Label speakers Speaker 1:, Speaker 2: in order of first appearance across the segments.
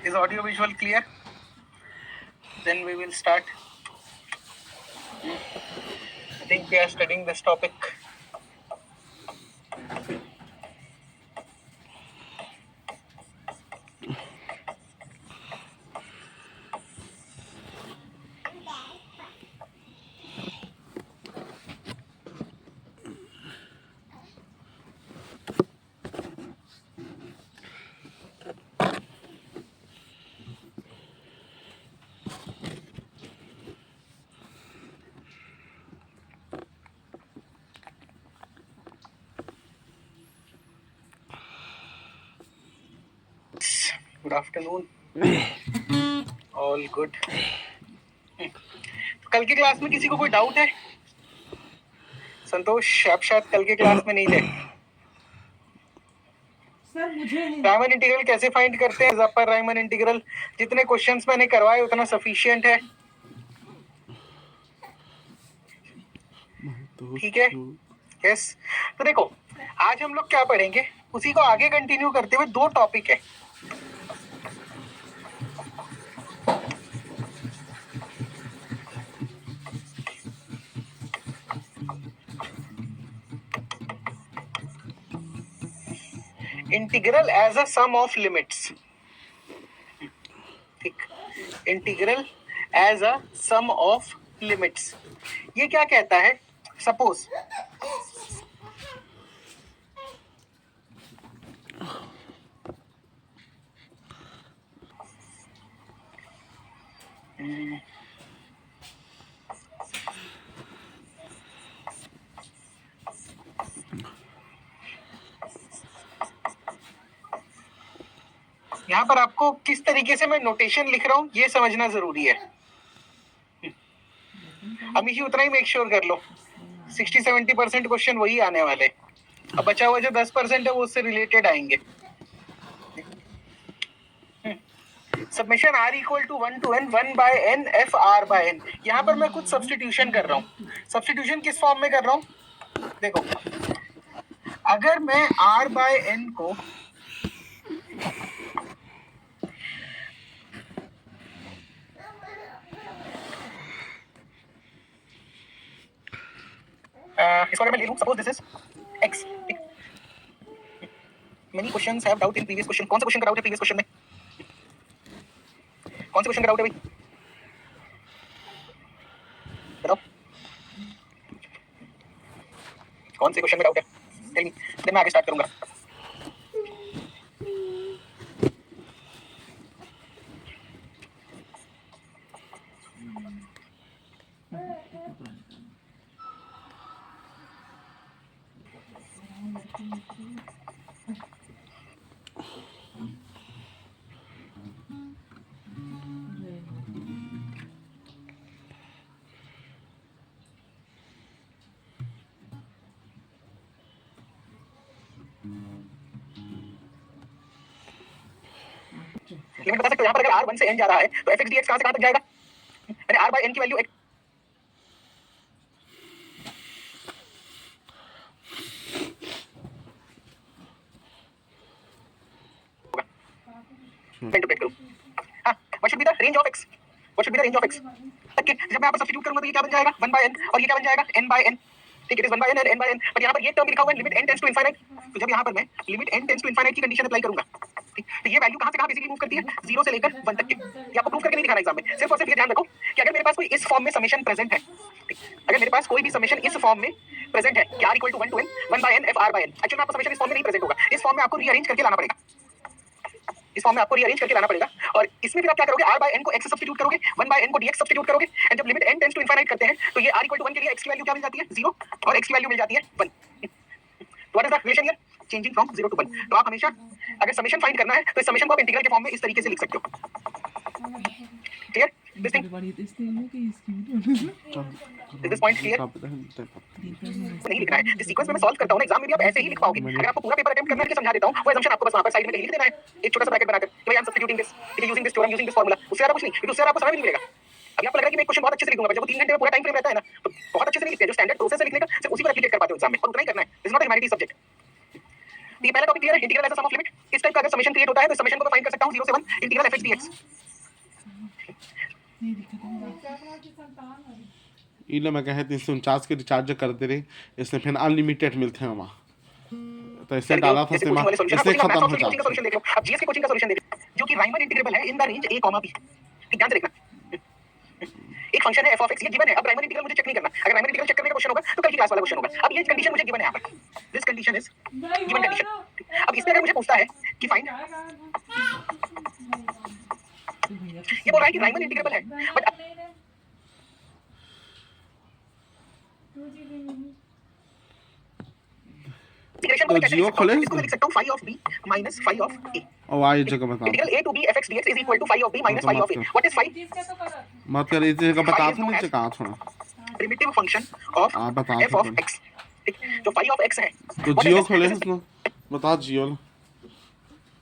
Speaker 1: Is audio visual clear? Then we will start. I think we are studying this topic. Good afternoon. All good. तो कल की class में किसी को कोई डाउट है? संतोष, आप शायद कल के क्लास में नहीं थे।
Speaker 2: सर मुझे
Speaker 1: रायमन इंटीग्रल कैसे फाइंड करते हैं? अपर रायमन इंटीग्रल जितने क्वेश्चंस मैंने करवाए उतना सफिशिएंट है। ठीक है, यस। तो देखो, आज हम लोग क्या पढ़ेंगे, उसी को आगे कंटिन्यू करते हुए दो टॉपिक है। Integral as a sum of limits. ठीक, integral as a sum of limits. ये क्या कहता है? सपोज यहाँ पर आपको किस तरीके से मैं नोटेशन लिख रहा हूँ ये समझना जरूरी है। हमेशा उतना ही मेक श्योर कर लो, 60-70% क्वेश्चन वही आने वाले। अब बचा हुआ जो 10% है वो उससे रिलेटेड आएंगे। Summation r equal to 1 to n 1 by n f r by n। यहाँ पर मैं कुछ सब्स्टिट्यूशन कर रहा हूँ। सब्स्टिट्यूशन किस फॉर्म में कर रहा हूँ? देखो, अगर मैं r by n को इसको अगर मैं ले लूं, suppose this is x। Many questions have doubt in previous question. कौन सा क्वेश्चन का डाउट है प्रीवियस क्वेश्चन में? कौन से क्वेश्चन का डाउट है भाई? बताओ, कौन से क्वेश्चन में डाउट है? टेल मी, देन मैं आगे स्टार्ट करूंगा। लिमिट बता सकते हो यहाँ पर? अगर r 1 से n जा रहा है तो f(x) dx कहां से कहां तक जाएगा? मैंने r by n की वैल्यू इंटरप्रेट करूं। हां, what should be the range of x? What should be the range of x? Okay, जब मैं यहाँ पर सब्स्टिट्यूट करूंगा तो ये क्या बन जाएगा? 1 by n, और ये क्या बन जाएगा? n by n। ठीक है, it is 1 by n and n by n। पर यहाँ पर ये टर्म लिखा हुआ है limit n tends to infinite. तो जब यहाँ पर मैं limit n tends to infinite की कंडीशन अप्लाई करूंगा, ठीक, तो ये वैल्यू कहां से कहां बेसिकली मूव करती है? 0 से लेकर 1 तक की। ये आपको प्रूव करके नहीं दिखाना एग्जाम में, सिर्फ और सिर्फ ये ध्यान रखो कि अगर मेरे पास कोई इस फॉर्म में समेशन प्रेजेंट है, ठीक, अगर मेरे पास कोई भी समेशन इस फॉर्म में प्रेजेंट है कि r equal to 1 to n 1 by n f r by n। Actually में आपको समेशन इस फॉर्म में नहीं प्रेजेंट होगा, इस फॉर्म में आपको रीअरेंज करके लाना पड़ेगा। इस फॉर्म में आपको रीअरेंज करके लाना पड़ेगा, और इसमें फिर आप क्या करोगे? r by n को x सब्स्टिट्यूट करोगे, 1 by n को dx सब्स्टिट्यूट करोगे, एंड जब limit n tends to infinite करते हैं तो ये r इक्वल टू 1 के लिए x की वैल्यू क्या मिल जाती है? 0, और x की वैल्यू मिल जाती है 1। What is the relation here? Changing from 0 to 1। तो आप हमेशा अगर समेशन फाइंड करना है तो इस समेशन को आप इंटीग्रल के फॉर्म में इस तरीके से लिख सकते हो। Clear this thing? Is this point clear? नहीं लिखना है, जिस सीक्वेंस में मैं सॉल्व करता हूं ना एग्जाम में भी आप ऐसे ही लिख पाओगे। अगर आपको पूरा पेपर अटेम्प्ट करना है, समझा देता हूं, वो असम्पशन आपको बस वहां पर साइड में कहीं लिख देना है, एक छोटा सा ब्रैकेट बनाकर कि भाई I am substituting this, it is using this theorem, using this formula. उससे ज्यादा कुछ नहीं, क्योंकि उससे ज्यादा आपको समय भी नहीं मिलेगा। अभी आपको लग रहा है कि मैं एक क्वेश्चन बहुत अच्छे से लिख दूंगा, जब वो 3 घंटे में पूरा टाइम फ्रेम रहता है ना, तो बहुत अच्छे से नहीं लिखते। जो स्टैंडर्ड प्रोसेस है लिखने का, सिर्फ उसी को रेप्लिकेट कर पाते हो एग्जाम में, और उतना ही करना है। This is not a humanities subject. ये पहला टॉपिक क्लियर है, integral as a sum of limit. इस टाइप का अगर समेशन क्रिएट होता है तो समेशन को मैं फाइंड कर सकता हूं 0 से 1 इंटीग्रल fx dx।
Speaker 2: इला मैं कहे 349 के रिचार्ज करते रहे, इससे फिर अनलिमिटेड मिलते हैं वहाँ, तो इससे डाला था
Speaker 1: जैसे
Speaker 2: सिमा,
Speaker 1: कोचिंग वाले सॉल्यूशन,
Speaker 2: इससे
Speaker 1: कोचिंग
Speaker 2: खत्म
Speaker 1: मैथ्स
Speaker 2: हो
Speaker 1: ऑफ कोचिंग का
Speaker 2: जाते।
Speaker 1: सॉल्यूशन देख लो। अब जीएस के कोचिंग का सॉल्यूशन देख लो, जो कि राइमन इंटीग्रेबल है in the range a, b। ठीक, ध्यान से देखना। एक फंक्शन है f ऑफ x, ये गिवन है। अब राइमन इंटीग्रल मुझे चेक नहीं करना, अगर राइमन इंटीग्रल चेक करने का क्वेश्चन होगा तो कल की क्लास वाला क्वेश्चन होगा। अब ये कंडीशन मुझे गिवन है यहाँ पर, this condition is given condition. अब इसमें अगर मुझे पूछता है कि फाइंड, ये बोल रहा है कि राइमन इंटीग्रेबल है, बट इंटीग्रेशन को मैं कैसे लिख
Speaker 2: जियो
Speaker 1: सकता
Speaker 2: खोले
Speaker 1: हूं? इसको मैं लिख सकता हूं phi of b minus phi of a।
Speaker 2: और आई जगह बता
Speaker 1: integral a to b fx dx is equal to phi of b minus
Speaker 2: तो
Speaker 1: phi of a। What is phi?
Speaker 2: मत कर, इस जगह बता
Speaker 1: Phi is
Speaker 2: था
Speaker 1: known
Speaker 2: नीचे
Speaker 1: as
Speaker 2: कहाँ थोड़ा
Speaker 1: primitive function of
Speaker 2: आप बता
Speaker 1: f
Speaker 2: था
Speaker 1: of x। ठीक, जो phi of x है,
Speaker 2: तो
Speaker 1: what is
Speaker 2: जियो
Speaker 1: this?
Speaker 2: खोले
Speaker 1: This is
Speaker 2: इसमें बता जियो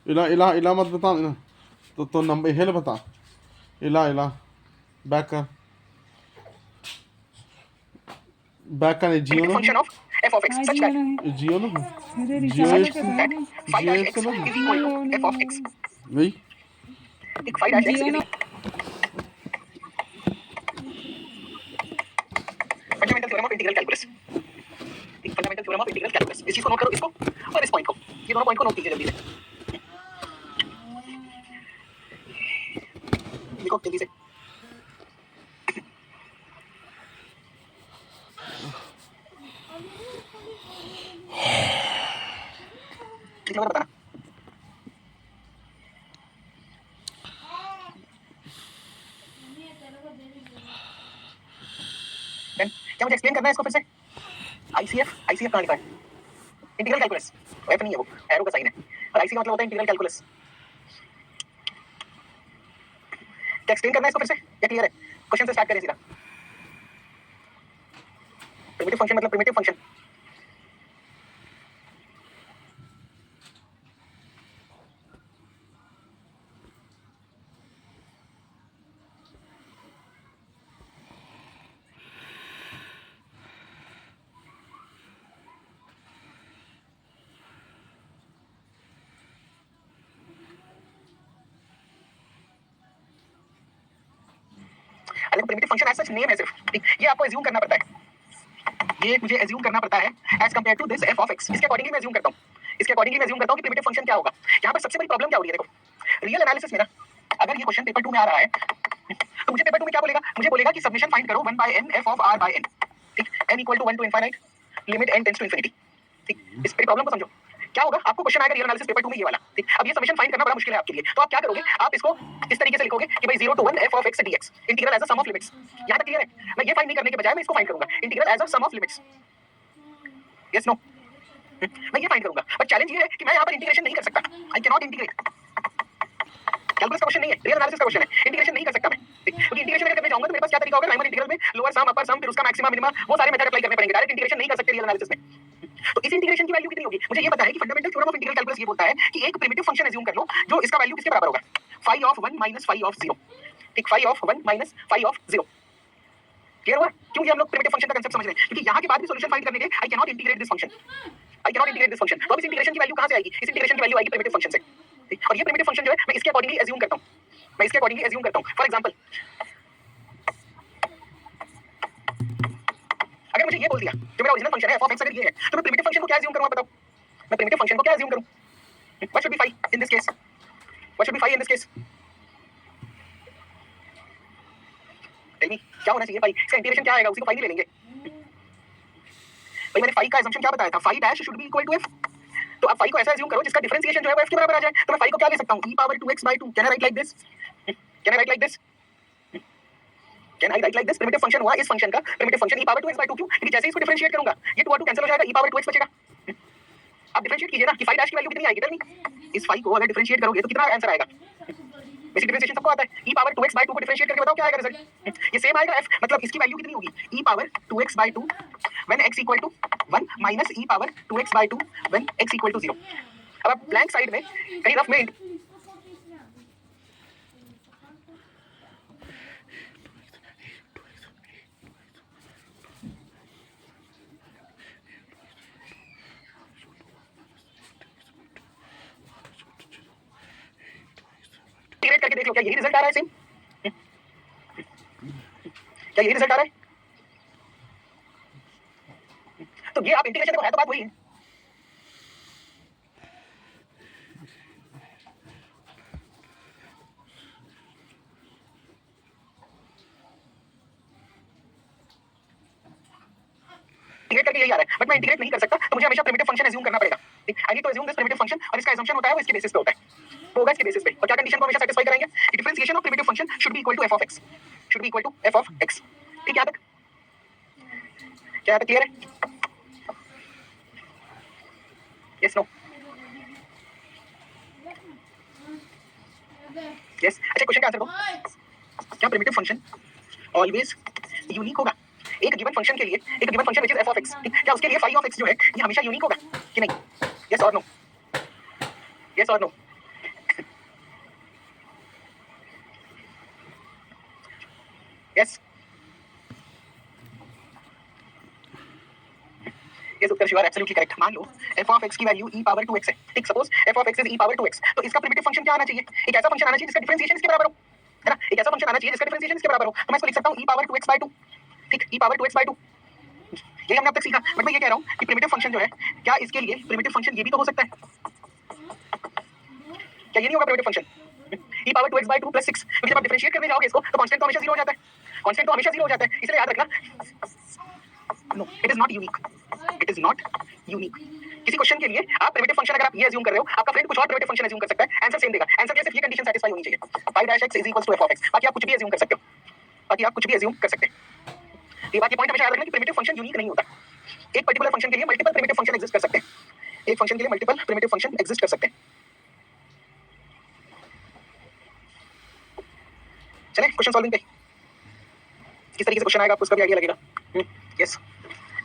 Speaker 2: इला इला इला मत बता इला, तो नंबर हेल बता इला इला बैक का जियो
Speaker 1: primitive
Speaker 2: ना
Speaker 1: function of f of x such that
Speaker 2: जियो ना जियो
Speaker 1: such
Speaker 2: apps
Speaker 1: that phi
Speaker 2: Jio
Speaker 1: dash
Speaker 2: apps
Speaker 1: x
Speaker 2: ना
Speaker 1: is equal to f of x।
Speaker 2: वही
Speaker 1: ठीक, phi dash x is fundamental theorem of integral calculus. ठीक, fundamental theorem of integral calculus, इस चीज को note करो, इसको और इस पॉइंट को, ये दोनों पॉइंट को नोट कीजिए जल्दी से। देखो जल्दी से, कितना बार बताना। देन क्या मुझे एक्सप्लेन करना है इसको फिर से? आईसीएफ, आईसीएफ कहां लिखा है? इंटीग्रल कैलकुलस, एफ नहीं है वो, एरो का साइन है, और आईसी का मतलब होता है इंटीग्रल कैलकुलस। क्या एक्सप्लेन करना है इसको फिर से या क्लियर है? क्वेश्चन से स्टार्ट करें सीधा। प्रिमिटिव फंक्शन मतलब प्रिमिटिव फंक्शन। अलग primitive function as such name है सिर्फ, ठीक, ये आपको एज्यूम करना पड़ता है, ये मुझे एज्यूम करना पड़ता है as compare to this f of x। इसके अकॉर्डिंगली मैं एज्यूम करता हूं, इसके अकॉर्डिंगली मैं एज्यूम करता हूं कि प्रिमिटिव फंक्शन क्या होगा। यहां पर सबसे बड़ी प्रॉब्लम क्या हो रही है, देखो रियल एनालिसिस में ना, अगर ये क्वेश्चन पेपर 2 में आ रहा है तो मुझे पेपर 2 में क्या बोलेगा? मुझे बोलेगा कि सबमिशन फाइंड करो 1/n f of r by n। ठीक, n इक्वल टू 1 टू इनफाइनाइट limit n tends to infinity. ठीक, इस पूरी प्रॉब्लम को समझो। क्या होगा? आपको क्वेश्चन आएगा रियल एनालिसिस पेपर 2 में ये वाला। ठीक, अब ये समेशन फाइंड करना बड़ा मुश्किल है आपके लिए, तो आप क्या करोगे? आप इसको इस तरीके से लिखोगे कि भाई 0 to 1 f of x dx integral as a sum of limits. यहां तक क्लियर है? मैं ये फाइंड नहीं करने के बजाय मैं इसको फाइंड करूंगा integral as a sum of limits. Yes no? मैं ये फाइंड करूंगा, बट चैलेंज ये है कि मैं यहां पर इंटीग्रेशन नहीं कर सकता। I can not integrate. Calculus का क्वेश्चन नहीं है, रियल एनालिसिस का क्वेश्चन है, इंटीग्रेशन नहीं कर सकता मैं। क्योंकि इंटीग्रेशन अगर करने जाऊंगा तो मेरे पास क्या तरीका होगा? राइमन इंटीग्रल में लोअर सम अपर सम फिर उसका मैक्सिमा मिनिमा वो सारे मेथड अप्लाई करने पड़ेंगे, डायरेक्ट इंटीग्रेशन नहीं कर सकते रियल एनालिसिस में। तो इस इंटीग्रेशन की वैल्यू कितनी होगी? मुझे ये पता है कि fundamental theorem of integral calculus ये बोलता है कि एक प्रिमिटिव फंक्शन एज्यूम कर लो जो इसका वैल्यू किसके बराबर होगा? Phi of 1 minus phi of 0। ठीक, phi of 1 minus phi of 0। Clear हुआ? क्यों ये हम लोग प्रिमिटिव फंक्शन का कांसेप्ट समझ रहे हैं? क्योंकि यहां के बाद भी सॉल्यूशन फाइंड करने के I can not integrate this function, I can not integrate this function. तो अब इस इंटीग्रेशन की वैल्यू कहां से आएगी? इस इंटीग्रेशन की वैल्यू आएगी प्रिमिटिव फंक्शन से। ठीक, और ये प्रिमिटिव फंक्शन जो है मैं इसके अकॉर्डिंगली एज्यूम करता हूं, मैं इसके अकॉर्डिंगली एज्यूम करता हूं। फॉर एग्जांपल अगर मुझे ये बोल दिया जो मेरा ओरिजिनल फंक्शन है f of x अगर ये है तो मैं प्रिमिटिव फंक्शन को क्या एज्यूम करूंगा बताओ? मैं प्रिमिटिव फंक्शन को क्या एज्यूम करूं? What should be phi in this case? What should be phi in this case? Tell me, क्या होना चाहिए phi? इसका इंटीग्रेशन क्या आएगा? उसी को phi नहीं ले लेंगे? भाई मैंने phi का assumption क्या बताया था? phi dash should be equal to f। तो अब phi को ऐसा एज्यूम करो जिसका डिफरेंशिएशन जो है वो f के बराबर आ जाए। तो मैं phi को क्या ले सकता हूं? e power 2x by 2। Can I write like this? Can I write like this? Can I write like this? Primitive function हुआ इस फंक्शन का primitive function e power 2x by 2। क्यों? क्योंकि जैसे ही इसको डिफरेंशिएट करूंगा ये 2 और 2 कैंसिल हो जाएगा, e power 2x बचेगा। आप डिफरेंशिएट कीजिए ना कि phi dash की वैल्यू कितनी आएगी? Tell me. इस phi को अगर डिफरेंशिएट करोगे तो कितना आंसर आएगा? बेसिक डिफरेंशिएशन सबको आता है। e पावर 2x by 2 को डिफरेंशिएट करके बताओ क्या आएगा रिजल्ट? ये सेम आएगा f, मतलब इसकी वैल्यू कितनी होगी? e power 2x by 2 when x equal to 1 minus e power 2x by 2 when x equal to 0। अब आप ब्लैंक साइड में कहीं रफ में करके देख लो, क्या यही रिजल्ट आ रहा है सेम? क्या यही रिजल्ट आ रहा है? तो ये आप इंटीग्रेशन देखो, है तो बात वही है। इंटीग्रेट करके यही आ रहा है, बट मैं इंटीग्रेट नहीं कर सकता, तो मुझे हमेशा प्रिमिटिव फंक्शन एज्यूम करना पड़ेगा। I need to assume this primitive function, और इसका एजम्पशन होता है वो इसके बेसिस पे होता है, तो होगा इसके बेसिस पे। और क्या कंडीशन को हमेशा सेटिस्फाई कराएंगे? कि differentiation of primitive function should be equal to f of x, should be equal to f of x. ठीक है, यहाँ तक क्या यहाँ तक क्लियर है? यस नो? यस। अच्छा, क्वेश्चन का आंसर दो। क्या प्रिमिटिव फंक्शन ऑलवेज यूनिक होगा एक गिवन फंक्शन के लिए, एक given function which is F of x, क्या उसके लिए फाई ऑफ एक्स जो है ये हमेशा यूनिक होगा कि नहीं? यस और नो? यस और नो? यस। ये उत्तर शिवार एब्सोल्युटली करेक्ट। मान लो f ऑफ x की वैल्यू e पावर 2x है, ठीक? Suppose f of x is e power 2x, तो इसका प्रिमिटिव फंक्शन क्या आना चाहिए? एक ऐसा फंक्शन आना चाहिए जिसका डिफरेंशिएशन इसके बराबर हो, है ना? एक ऐसा फंक्शन आना चाहिए जिसका डिफरेंशिएशन इसके बराबर हो। तो मैं इसको लिख सकता हूं e पावर 2x/2, ठीक? e पावर 2x/2, यही हमने अब तक सीखा। बट मैं ये कह रहा हूं कि प्रिमिटिव फंक्शन जो है, क्या इसके लिए प्रिमिटिव फंक्शन ये भी तो हो सकता है? क्या ये नहीं होगा primitive function? e power 2x/2 + 6, क्योंकि जब आप डिफरेंशिएट करने जाओगे इसको तो कांस्टेंट तो हमेशा 0 हो जाता है, कांस्टेंट तो हमेशा 0 हो जाता है, इसलिए याद रखना no, it is not unique, it is not unique. किसी क्वेश्चन के लिए आप प्रिमिटिव फंक्शन अगर आप ये अज्यूम कर रहे हो, आपका फ्रेंड कुछ और प्रिमिटिव फंक्शन अज्यूम कर सकता है, आंसर सेम देगा। आंसर के लिए सिर्फ ये कंडीशन सैटिस्फाई होनी चाहिए, π'(x) = f of x। बाकी आप कुछ भी अज्यूम कर सकते हो, बाकी आप कुछ भी अज्यूम कर सकते हैं। ये बात, ये पॉइंट हमेशा याद रखना कि प्रिमिटिव फंक्शन यूनिक नहीं होता। एक पर्टिकुलर फंक्शन के लिए मल्टीपल प्रिमिटिव फंक्शन एग्जिस्ट कर सकते हैं, एक फंक्शन के लिए मल्टीपल प्रिमिटिव फंक्शन एग्जिस्ट कर सकते हैं। चलें क्वेश्चन सॉल्विंग पे। किस तरीके से क्वेश्चन आएगा आपको उसका भी आइडिया लगेगा। यस,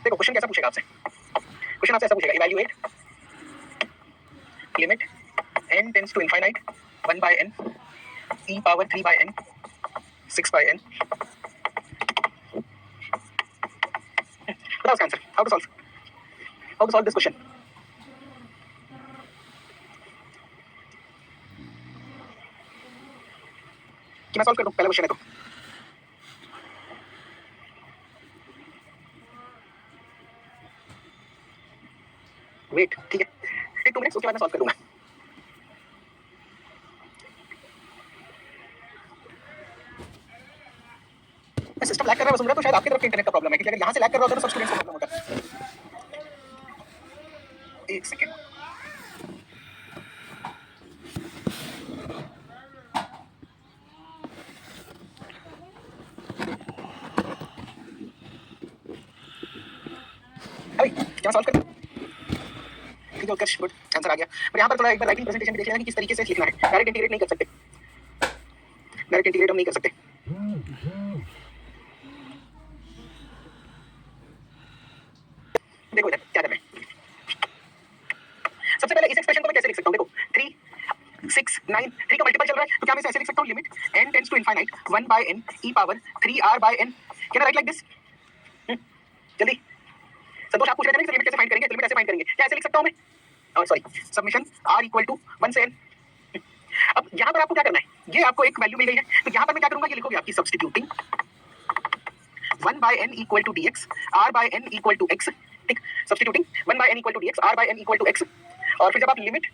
Speaker 1: देखो क्वेश्चन कैसा पूछेगा आपसे। क्वेश्चन आपसे ऐसा पूछेगा, evaluate limit n tends to infinite 1/n e power 3/n 6/n। बताओ उसका answer, how to solve this question. कि मैं सॉल्व कर दूं? पहला क्वेश्चन है तो वेट, ठीक है, टेक 2 मिनट्स, उसके बाद मैं सॉल्व कर दूंगा। मैं सिस्टम लैग कर रहा है वसुंधरा, तो शायद आपकी तरफ इंटरनेट का प्रॉब्लम है, क्योंकि अगर यहाँ से लैग कर रहा होता तो सब स्टूडेंट्स को प्रॉब्लम होता। एक सेकंड, अभी क्या सॉल्व कर, ठीक है उत्कर्ष, गुड, आंसर आ गया। पर यहाँ पर थोड़ा एक बार राइटिंग प्रेजेंटेशन में देख लेना कि किस तरीके से लिखना है। डायरेक्ट इंटीग्रेट नहीं कर सकते, डायरेक्ट इंटीग्रेट हम नहीं कर सकते। देखो इधर क्या करना है। सबसे पहले इस एक्सप्रेशन को मैं कैसे लिख सकता हूँ? देखो 3 6 9 3 का मल्टीपल चल रहा है, तो क्या मैं इसे ऐसे लिख सकता हूँ, limit n tends to infinite 1/n e power 3r/n। Can I write like this? जल्दी, संतोष आप पूछ रहे थे ना कि लिमिट कैसे फाइंड करेंगे, लिमिट ऐसे फाइंड करेंगे, क्या ऐसे लिख सकता हूँ मैं? सॉरी, सबमिशन r = 1 से n। अब यहाँ पर आपको क्या करना है, ये आपको एक वैल्यू मिल गई है, तो यहाँ पर मैं क्या करूंगा, ये लिखोगे आपकी substituting 1/n = dx r/n = x, ठीक? Substituting 1/n = dx r/n = x, और फिर जब आप limit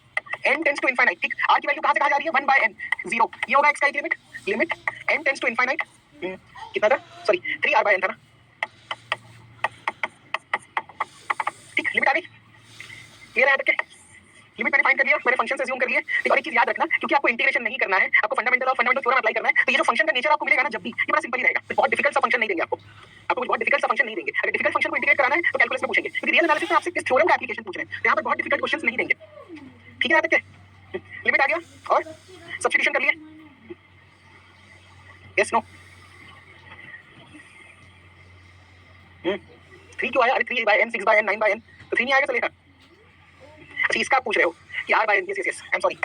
Speaker 1: n tends to infinite, ठीक? r की वैल्यू कहां से कहां जा रही है? 1/n 0, ये होगा x का एक limit, limit n tends to infinite कितना था, सॉरी 3r/n था ना, ठीक? लिमिट आ गई, क्लियर है यहाँ तक के? लिमिट मैंने फाइंड कर लिया, मैंने फंक्शन से अज्यूम कर लिए, ठीक? और एक चीज याद रखना, क्योंकि आपको इंटीग्रेशन नहीं करना है, आपको फंडामेंटल और फंडामेंटल थ्योरम अप्लाई करना है, तो ये जो फंक्शन का नेचर आपको मिलेगा ना जब भी, ये बड़ा सिंपल ही रहेगा, बहुत डिफिकल्ट सा फंक्शन नहीं देंगे आपको, बहुत डिफिकल्ट सा फंक्शन नहीं देंगे। अगर डिफिकल्ट फंक्शन को इंटीग्रेट कराना है तो कैलकुलस में पूछेंगे, क्योंकि रियल एनालिसिस में आपसे इस थ्योरम का एप्लीकेशन पूछ रहे हैं, तो यहाँ पर बहुत डिफिकल्ट क्वेश्चंस नहीं देंगे, ठीक है? यहाँ तक के लिमिट आ गया और सब्स्टिट्यूशन कर लिए, यस नो? 3 क्यों आया? अरे 3/n 6/n 9/n, तो 3 नहीं आएगा चलेगा। अच्छा इसका आप पूछ रहे हो कि r/n, yes yes yes, I am sorry,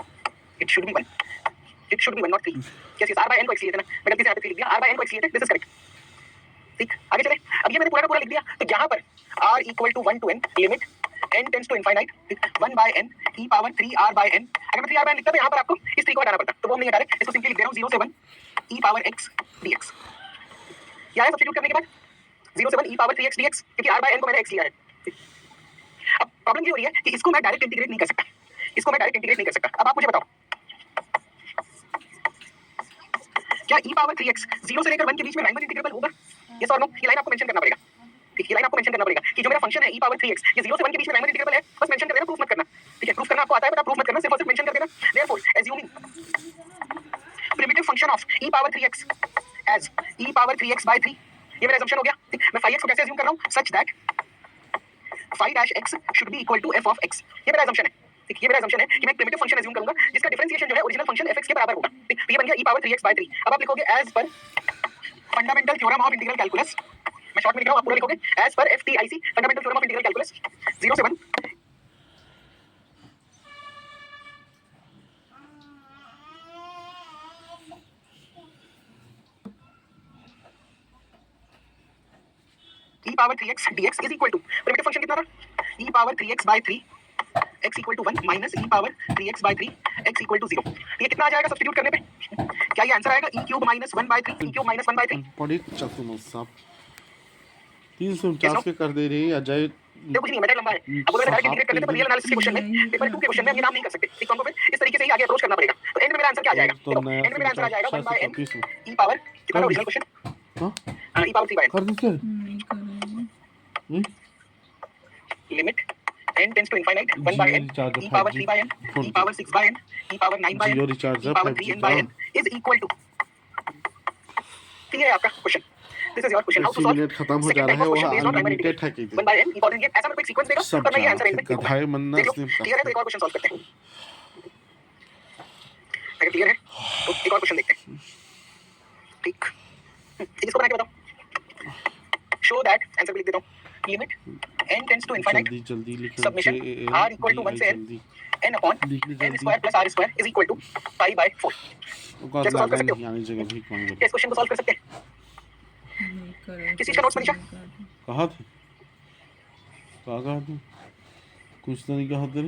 Speaker 1: it should B 1, it should B 1 not 3, yes yes, r/n को x लिया था ना, मैं गलती से यहाँ पे 3 लिख दिया, r/n को x लिया था, दिस इज करेक्ट, ठीक? आगे चले, अब ये मैंने पूरा का पूरा लिख दिया, तो यहाँ पर r = 1 to n limit n tends to infinite 1 by n e power 3r by n। अगर मैं 3r by n लिखता तो यहाँ पर आपको इस 3 को हटाना पड़ता, तो वो हम नहीं हटा रहे, इसको सिंपली लिख दे रहा हूँ 0 से 1 e पावर x dx। क्या है सब्स्टिट्यूट करने के बाद 0 से 1 e पावर 3x dx, क्योंकि r by n को मैंने x लिया है। अब प्रॉब्लम ये हो रही है कि इसको मैं डायरेक्ट इंटीग्रेट नहीं कर सकता, इसको मैं डायरेक्ट इंटीग्रेट नहीं कर सकता। अब आप मुझे बताओ क्या e पावर 3x 0 से लेकर 1 के बीच में राइमन इंटीग्रेबल होगा? यस और नो? ये लाइन आपको मेंशन करना पड़ेगा, ठीक है? ये लाइन आपको मेंशन करना पड़ेगा कि जो मेरा फंक्शन है e पावर 3x ये 0 से 1 के बीच में राइमन इंटीग्रेबल है, बस मेंशन कर देना, प्रूफ मत करना, ठीक है? प्रूफ करना आपको आता है बट आप प्रूफ मत करना, सिर्फ और सिर्फ मेंशन कर देना। Therefore assuming primitive function of e power 3x as e power 3x by 3, ये मेरा assumption हो गया, ठीक? मैं phi x को कैसे assume कर रहा हूँ? such that phi dash x should be equal to f of x, ये मेरा assumption है, ठीक? ये मेरा assumption है कि मैं प्रिमिटिव फंक्शन assume करूंगा जिसका डिफरेंशिएशन जो है ओरिजिनल फंक्शन fx के बराबर होगा, ठीक? तो ये बन गया e पावर 3x by 3। अब आप लिखोगे as per fundamental theorem of integral calculus, मैं शॉर्ट में लिख रहा हूं, आप पूरा लिखोगे as per FTIC fundamental theorem of integral calculus 0 से 1 e power 3x dx is equal to primitive function कितना था? e power 3x by 3 x equal to 1 minus e power 3x by 3 x equal to 0। ये कितना आ जाएगा substitute करने पे? क्या ये आंसर आएगा e cube minus 1 by 3, e cube minus 1 by 3?
Speaker 2: बड़ी चतुर साहब 349 के कर दे रही है अजय।
Speaker 1: देखो कुछ नहीं है, मैटर लंबा है। अब अगर डायरेक्ट इंटीग्रेट करने पे रियल एनालिसिस के क्वेश्चन में, पेपर 2 के क्वेश्चन में हम ये नाम नहीं कर सकते, ठीक? तो हमको फिर इस तरीके से ही आगे अप्रोच करना पड़ेगा। तो एंड में मेरा आंसर क्या आ जाएगा? देखो एंड में मेरा आंसर आ जाएगा 1 by n e पावर कितना था ओरिजिनल क्वेश्चन?
Speaker 2: हां
Speaker 1: e पावर 3 by n
Speaker 2: कर दीजिए
Speaker 1: limit n tends to infinite 1 by n e power 3 by n e power 6 by n e power 9 by n e power 3n by n is equal to, ये है आपका question. This is your question, how to solve.
Speaker 2: Minute खत्म हो जा रहा है, वो unlimited है कि
Speaker 1: 1 by n इक्वल ये ऐसा मेरे को एक सीक्वेंस देगा और मैं ये आंसर एंड में
Speaker 2: कथा है मनना
Speaker 1: क्लियर है? तो एक और क्वेश्चन सॉल्व करते हैं। अगर क्लियर है तो एक और क्वेश्चन देखते हैं, ठीक? इसको बना के बताओ। शो दैट, आंसर भी लिख देता हूं, limit n tends to infinite
Speaker 2: जल्दी लिखो
Speaker 1: सबमिशन r इक्वल टू 1 से n n upon n square plus r square is equal to pi by 4। कैसे सॉल्व कर सकते हो?
Speaker 2: यानी जगह भी कौन
Speaker 1: इस क्वेश्चन को सॉल्व कर सकते हैं? किस चीज का नोट्स मनीषा?
Speaker 2: कहा था कहा था कुछ तो नहीं कहा था।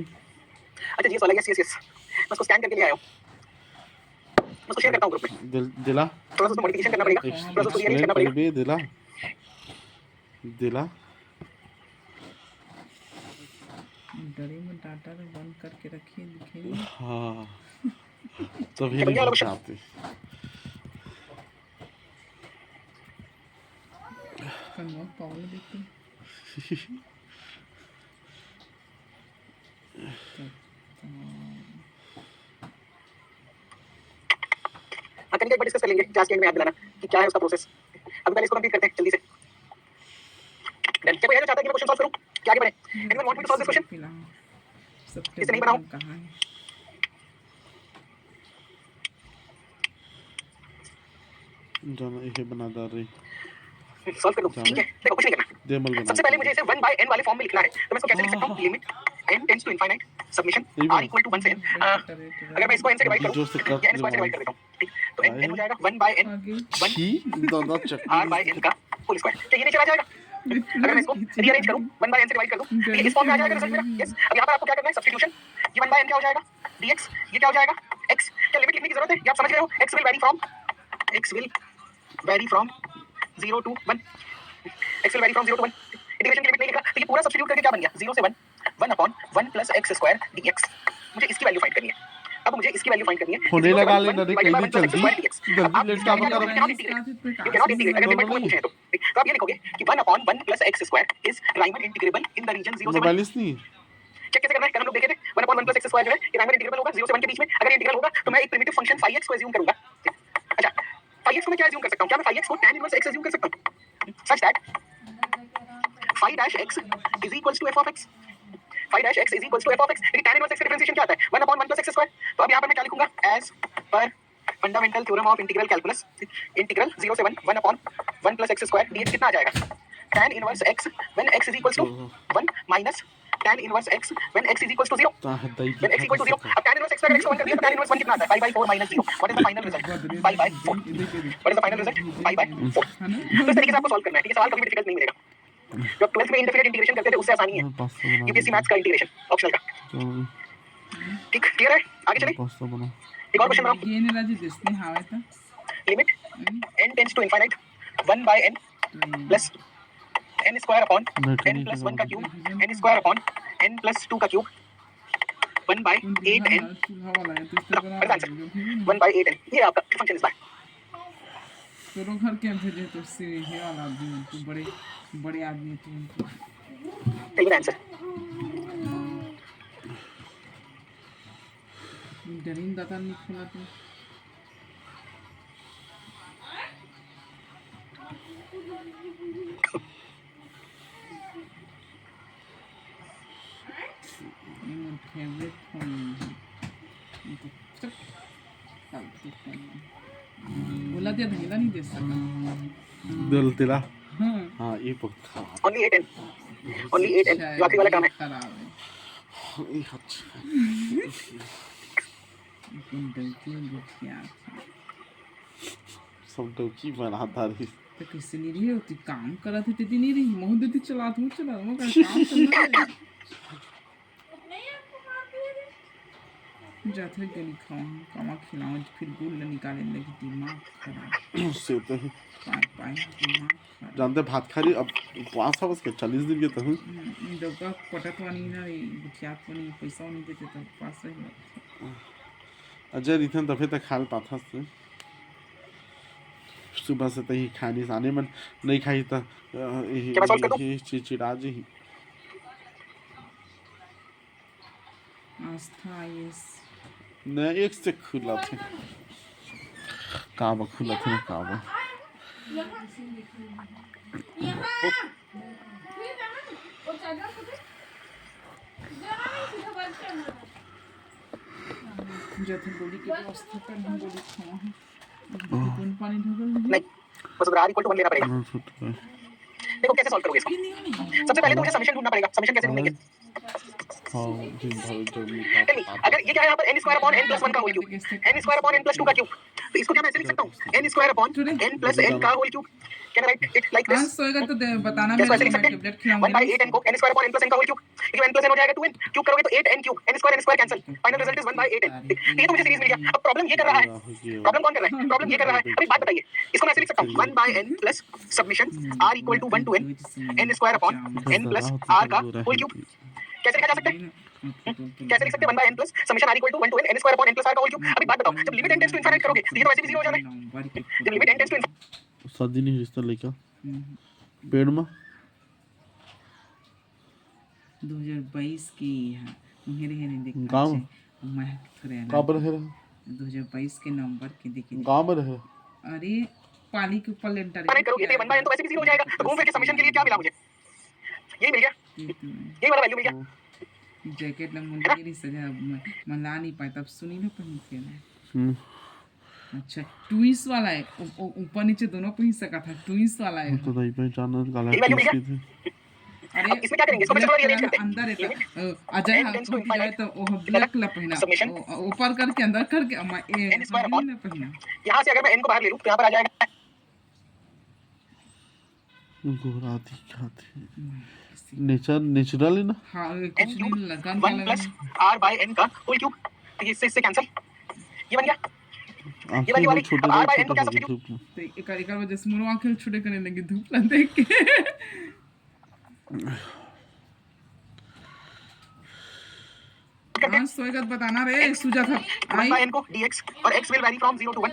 Speaker 1: अच्छा जी सॉल्व, यस यस यस, मैं उसको स्कैन करके ले आया हूं, मैं उसको शेयर करता हूं ग्रुप में।
Speaker 2: दिला
Speaker 1: थोड़ा सा उसको मॉडिफिकेशन करना पड़ेगा, थोड़ा सा उसको रीअरेंज करना पड़ेगा।
Speaker 2: दिला दिला
Speaker 3: डरे में डाटा तो बंद करके रखिए, लिखेंगे।
Speaker 2: हाँ तभी नहीं चाहते।
Speaker 3: कन्वर्ट पावर देखते हैं।
Speaker 1: कहीं एक बार डिस्कस कर लेंगे क्लास के एंड में, याद दिलाना कि क्या है उसका प्रोसेस। अभी पहले इसको कंप्लीट करते हैं जल्दी से। डन। क्या कोई चाहता है कि मैं क्वेश्चन सॉल्व करूं? क्या आगे बढ़े? Anyone want me to solve this question? इसे नहीं बनाऊं?
Speaker 3: कहाँ है?
Speaker 2: जाना ये बना दे रही
Speaker 1: सॉल्व कर लो, ठीक है? देखो कुछ नहीं करना, सबसे पहले मुझे इसे 1 by n वाले फॉर्म में लिखना है। तो मैं इसको कैसे लिख सकता हूं? Limit n tends to infinite summation r equal to 1 से n। अगर मैं इसको n से डिवाइड करूं, n स्क्वायर से डिवाइड कर देता हूं, ठीक? तो n हो जाएगा 1 by n 1 r by n का होल स्क्वायर। क्या ये नीचे आ जाएगा? अगर मैं इसको रीअरेंज करूं 1 by n से डिवाइड कर दूं, ठीक है? इस फॉर्म में आ जाएगा रिजल्ट मेरा। यस, अब यहां पर आपको क्या करना है? सब्स्टिट्यूशन। ये 1 by n क्या हो जाएगा? dx। ये क्या हो जाएगा? x। क्या लिमिट लिखने की जरूरत है? ये आप समझ रहे हो? x will vary from 0 to 1। x will vary from 0 to 1। Integration की लिमिट नहीं लिखा, तो ये पूरा सब्स्टिट्यूट करके क्या बन गया? 0 से 1 1 upon 1 plus x square dx। मुझे इसकी वैल्यू फाइंड करनी है। अब मुझे इसकी वैल्यू फाइंड करनी है।
Speaker 2: होने लगा लेना रे कहीं भी जल्दी
Speaker 1: जल्दी लेट का करो। यू कैन नॉट इंटीग्रेट, अगर पेपर 2 में पूछे तो आप ये लिखोगे कि 1 upon 1 plus x square is Riemann integrable in the region 0 से 1।
Speaker 2: बैलेंस नहीं
Speaker 1: चेक कैसे करना है? कल हम लोग देखे थे 1 अपॉन 1 प्लस x स्क्वायर जो है ये राइमन इंटीग्रेबल होगा 0 से 1 के बीच में। अगर इंटीग्रल होगा तो मैं एक प्रिमिटिव फंक्शन phi x को अज्यूम करूंगा। अच्छा, phi x को मैं क्या अज्यूम कर सकता हूं? क्या मैं phi x को tan इनवर्स x अज्यूम कर सकता हूं? Such that phi dash x is equals to f of x। phi dash x is equals to f of x। लेकिन tan इनवर्स x का डिफरेंशिएशन क्या आता है? 1 अपॉन 1 प्लस x स्क्वायर। तो अब यहां पर मैं क्या लिखूंगा? As per fundamental theorem of integral calculus integral 0 से 1 1 upon 1 plus x square dx कितना आ जाएगा? tan inverse x when x is equals to 1 minus tan inverse x when x is equals to 0। when x equal to 0, अब tan inverse x अगर x को 1 कर दिया तो tan इनवर्स 1 कितना आता है? pi by 4 minus 0। What is the final result? pi by 4। What is the final result? pi by 4। तो इस तरीके से आपको सॉल्व करना है, ठीक है? सवाल कभी भी डिफिकल्ट नहीं मिलेगा। जो 12th में इंडेफिनिट इंटीग्रेशन करते थे उससे आसानी है।
Speaker 2: पास्ता बना
Speaker 1: यूपीएससी मैथ्स का इंटीग्रेशन ऑप्शनल का।
Speaker 2: चलो
Speaker 1: ठीक क्लियर है? आगे चलें।
Speaker 2: पास्ता बना
Speaker 1: एक और क्वेश्चन बनाओ।
Speaker 3: ये नहीं राजी दिसने हवे था
Speaker 1: limit n tends to infinite 1/n plus n square upon n plus 1 का cube n square upon n plus 2 का क्यूब 1/8n
Speaker 3: चूल्हा वाला है तो इस तरह बना
Speaker 1: 1/8n। ये आपका फंक्शन इस बार।
Speaker 3: तेरो घर के भेजे तो से हे वाला आदमी तो बड़े बड़े आदमी थे उनको
Speaker 1: टेल मी आंसर।
Speaker 3: डरीन दाता नहीं खोला तो ये फेवरेट फोन है तो चक फालतू फोन बोला दिया था हिला नहीं दे सका
Speaker 2: दिल तेरा
Speaker 3: हाँ
Speaker 2: हाँ ये पक्का
Speaker 1: ओनली 8n ओनली 8n जो आखिरी वाला काम है।
Speaker 3: खराब है
Speaker 2: ये अच्छा
Speaker 3: गलती हो क्या
Speaker 2: सब डोकी बनाता रही
Speaker 3: तो किसी नहीं रही होती काम करा थी तेरी नहीं रही मोह देती चला मैं काम करना है जाते गली खाऊं कामा खिलाऊं फिर गुल निकाले लगी दिमाग खराब
Speaker 2: से तो
Speaker 3: पाई दिमाग खराब
Speaker 2: जानते भात खा रही अब 5 साल के 40 दिन के तो
Speaker 3: डब्बा पटक वानी ना गुठियात वानी पैसा नहीं देते तो पास ही
Speaker 2: अजय रिथन दफे तक खा पाता से सुबह से तो ही खाने आने मन नहीं खाई तो
Speaker 1: क्या मैं सॉल्व कर दूं?
Speaker 2: चिड़चिड़ा जी
Speaker 3: आस्था यस
Speaker 2: न एक से खुला थे काबा खुला थे ना काबा
Speaker 3: जैसे गोली के व्यवस्था कर हम गोली खावा है कौन पानी ढकल
Speaker 1: नहीं बस उधर r इक्वल टू 1 लेना पड़ेगा। देखो कैसे सॉल्व करोगे इसको। सबसे पहले तो मुझे समेशन ढूंढना पड़ेगा। समेशन कैसे ढूंढेंगे?
Speaker 2: हाँ जी भाई जो
Speaker 1: टेल मी अगर ये क्या है यहाँ पर n square upon n plus 1 का whole cube n square upon n plus 2 का क्यूब तो इसको क्या मैं ऐसे लिख सकता हूँ n square upon n plus n का whole cube. Can I write it like
Speaker 3: हाँ
Speaker 1: दिस?
Speaker 3: सोएगा तो बताना
Speaker 1: कैसे
Speaker 3: मेरे
Speaker 1: ऐसे
Speaker 3: को
Speaker 1: लिख
Speaker 3: मैं
Speaker 1: सकते
Speaker 3: टेबलेट
Speaker 1: हैं?
Speaker 3: खिलाऊंगा
Speaker 1: 1/8n को n square upon n plus n का होल क्यूब। ये n प्लस n हो जाएगा 2n क्यूब करोगे तो 8n cube n square cancel final result is 1/8n। ठीक है तो मुझे सीरीज मिल गया। अब प्रॉब्लम ये कर रहा है। प्रॉब्लम कौन कर रहा है? प्रॉब्लम ये कर रहा है। अभी बात बताइए इसको मैं ऐसे लिख सकता हूँ 1/n plus summation r equal to 1 to n n square upon n plus r का होल क्यूब। कैसे लिखा जा सकता है? कैसे लिख सकते हैं 1/n plus summation r equal to 1 to n n square upon n plus r का होल क्यूब। अभी बात बताओ जब limit n tends to infinite करोगे तो ये तो वैसे भी 0 हो जाना है। जब लिमिट n टेंड्स टू
Speaker 2: शादी नहीं रिश्ता लेकर पेड़ में
Speaker 3: 2022 की है हेरे हेरे देख
Speaker 2: गाँव
Speaker 3: मैं थोड़े
Speaker 2: कहाँ पर है
Speaker 3: 2022 के नंबर के देखिए
Speaker 2: गाँव में रहे
Speaker 3: अरे पाली के ऊपर लेंटर
Speaker 1: इनफाइनाइट करोगे तो ये 1/n तो वैसे भी 0 हो जाएगा। तो घूम फिर के समेशन के लिए क्या मिला मुझे? यही मिल गया। यही वाला वैल्यू मिल गया।
Speaker 3: जैकेट ना मुंडी नहीं सजा मैं ला नहीं पाया तब सुनी ना पहन के ना अच्छा ट्विस्ट वाला है ऊपर नीचे दोनों पहन सका था ट्विस्ट वाला है
Speaker 2: तो नहीं पहचाना काला
Speaker 1: यही वैल्यू मिल
Speaker 2: टी
Speaker 1: गया।
Speaker 2: थे
Speaker 3: अरे
Speaker 1: इसमें क्या करेंगे? इसको फिर से थोड़ा रीअरेंज करते हैं।
Speaker 3: अंदर है अजय
Speaker 1: n tends to
Speaker 3: हाथ जाए
Speaker 1: infinite
Speaker 3: तो वो ब्लैक कलर पहना
Speaker 1: Summation.
Speaker 3: ऊपर करके अंदर करके
Speaker 1: n स्क्वायर अपॉन
Speaker 3: ना पहना
Speaker 1: यहाँ से अगर मैं n को बाहर ले लूँ तो यहाँ पर आ जाएगा
Speaker 2: गोरा दिखाते नेचर नेचुरल है ना
Speaker 3: हाँ
Speaker 1: n
Speaker 3: कुछ
Speaker 1: क्यूब
Speaker 3: नहीं लगा
Speaker 1: 1 प्लस r बाय n का होल क्यूब। तो ये इससे कैंसिल ये बन गया। ये वाली वाली
Speaker 2: छोटे
Speaker 1: अब r बाय n को
Speaker 2: छोटे
Speaker 1: क्या
Speaker 2: हो
Speaker 1: सब्स्टिट्यूट
Speaker 2: गए
Speaker 3: तो एक वजह से मुरो आंखें छोटे करने लगी धूप ला देख के हाँ सोएगत बताना रे सुजा था
Speaker 1: 1
Speaker 3: आई
Speaker 1: by n को dx और x will vary from 0 to 1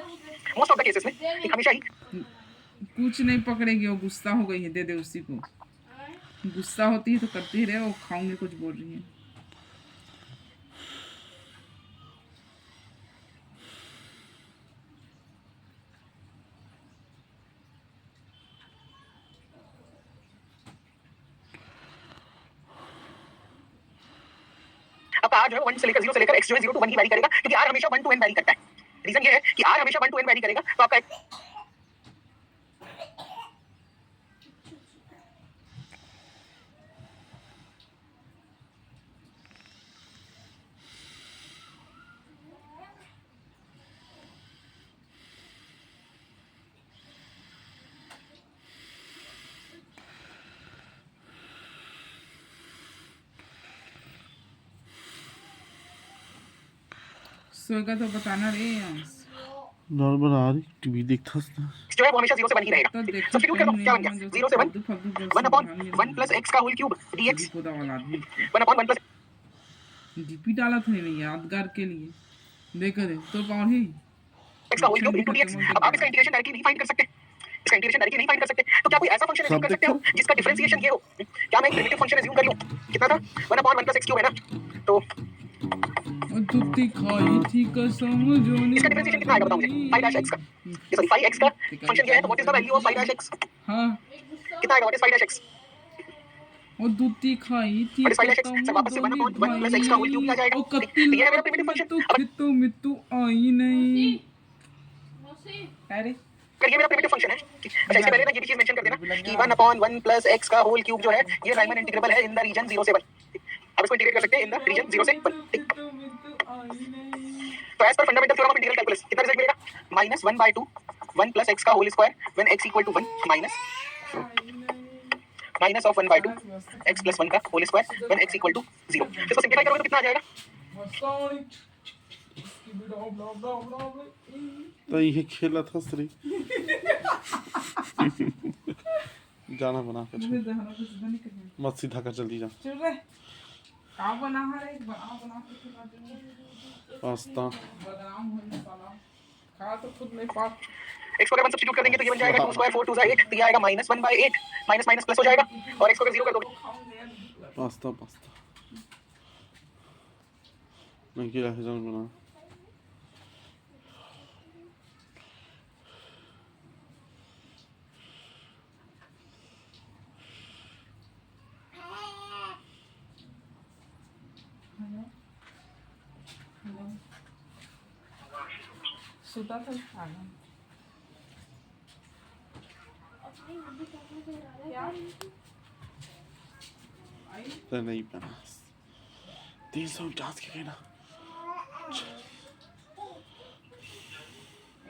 Speaker 1: most of the cases में एक हमेशा ही
Speaker 3: कुछ नहीं पकड़ेगी वो गुस्सा हो गई है दे दे उसी को गुस्सा होती है तो करती ही रहे वो खाऊंगी कुछ बोल रही है
Speaker 1: अब r जो है 1 से लेकर 0 से लेकर x जो है 0 to 1 ही वैरी करेगा क्योंकि r हमेशा 1 to n वैरी करता है। रीजन ये है कि r हमेशा 1 to n वैरी करेगा तो आपका
Speaker 3: सोएगा तो बताना रे अंश।
Speaker 2: नॉर्मल आ रही टीवी देखता था
Speaker 1: जो है वो हमेशा 0 से 1 ही रहेगा।
Speaker 3: तो देखो
Speaker 1: सब्स्टिट्यूट कर लो, क्या बन गया? 0 से 1 1 अपॉन 1 प्लस x का होल क्यूब dx
Speaker 3: पोदा वाला आदमी
Speaker 1: 1 अपॉन 1 प्लस
Speaker 3: डीपी डाला था नहीं यादगार के लिए देखो दे तो पढ़ी
Speaker 1: x का होल क्यूब इनटू dx। अब आप इसका इंटीग्रेशन डायरेक्टली नहीं फाइंड कर सकते, इसका इंटीग्रेशन डायरेक्टली नहीं फाइंड कर सकते, तो क्या कोई ऐसा फंक्शन एज्यूम कर सकते हो जिसका डिफरेंशिएशन ये हो? क्या मैं एक प्रिमिटिव फंक्शन एज्यूम कर लूं? कितना था? 1 अपॉन 1 प्लस x क्यूब है ना, तो
Speaker 3: दुत्ती खाई थी कसम जो
Speaker 1: इसका डिफरेंशिएशन कितना आएगा बताओ मुझे? 5 x का, ये सॉरी 5x का फंक्शन ये है, तो what is the value of 5 x?
Speaker 3: हाँ
Speaker 1: कितना आएगा? What is 5 x?
Speaker 3: और दूती खाई थी
Speaker 1: व्हाट इज 5 x? सब वापस से 1 अपॉन 1 प्लस x का होल क्यूब आ जाएगा।
Speaker 3: ओ
Speaker 1: तो
Speaker 3: कत्ती
Speaker 1: ये है मेरा प्रिमिटिव फंक्शन। अब
Speaker 3: खितो मितु आई नहीं अरे
Speaker 1: ये मेरा प्रिमिटिव फंक्शन है। अच्छा, इसके पहले ना ये भी चीज मेंशन कर देना कि 1 अपॉन 1 प्लस x का होल क्यूब जो है ये राइमन इंटीग्रेबल है इन द रीजन 0 से 1। अब इसको इंटीग्रेट कर सकते हैं इन द रीजन 0 से 1। तो as per fundamental theorem of integral calculus कितना रिजल्ट मिलेगा? -1/2 1 प्लस x का whole square when x equal to 1 minus of 1/2 x plus 1 का whole square when x equal to 0। इसको सिंपलीफाई करोगे तो कितना आ जाएगा?
Speaker 2: तो ये खेला था श्री जाना बना कर मत सीधा कर जल्दी जा पास्ता
Speaker 1: x को अगर 1 सब्स्टिट्यूट कर देंगे तो ये बन जाएगा 2 स्क्वायर 4 2 8, तो ये आएगा -1/8 माइनस माइनस प्लस हो जाएगा, और x को अगर 0 कर दोगे
Speaker 2: पास्ता मैं क्या है जान बना
Speaker 3: सुता था खाना
Speaker 2: तो नहीं बना 349 के कहना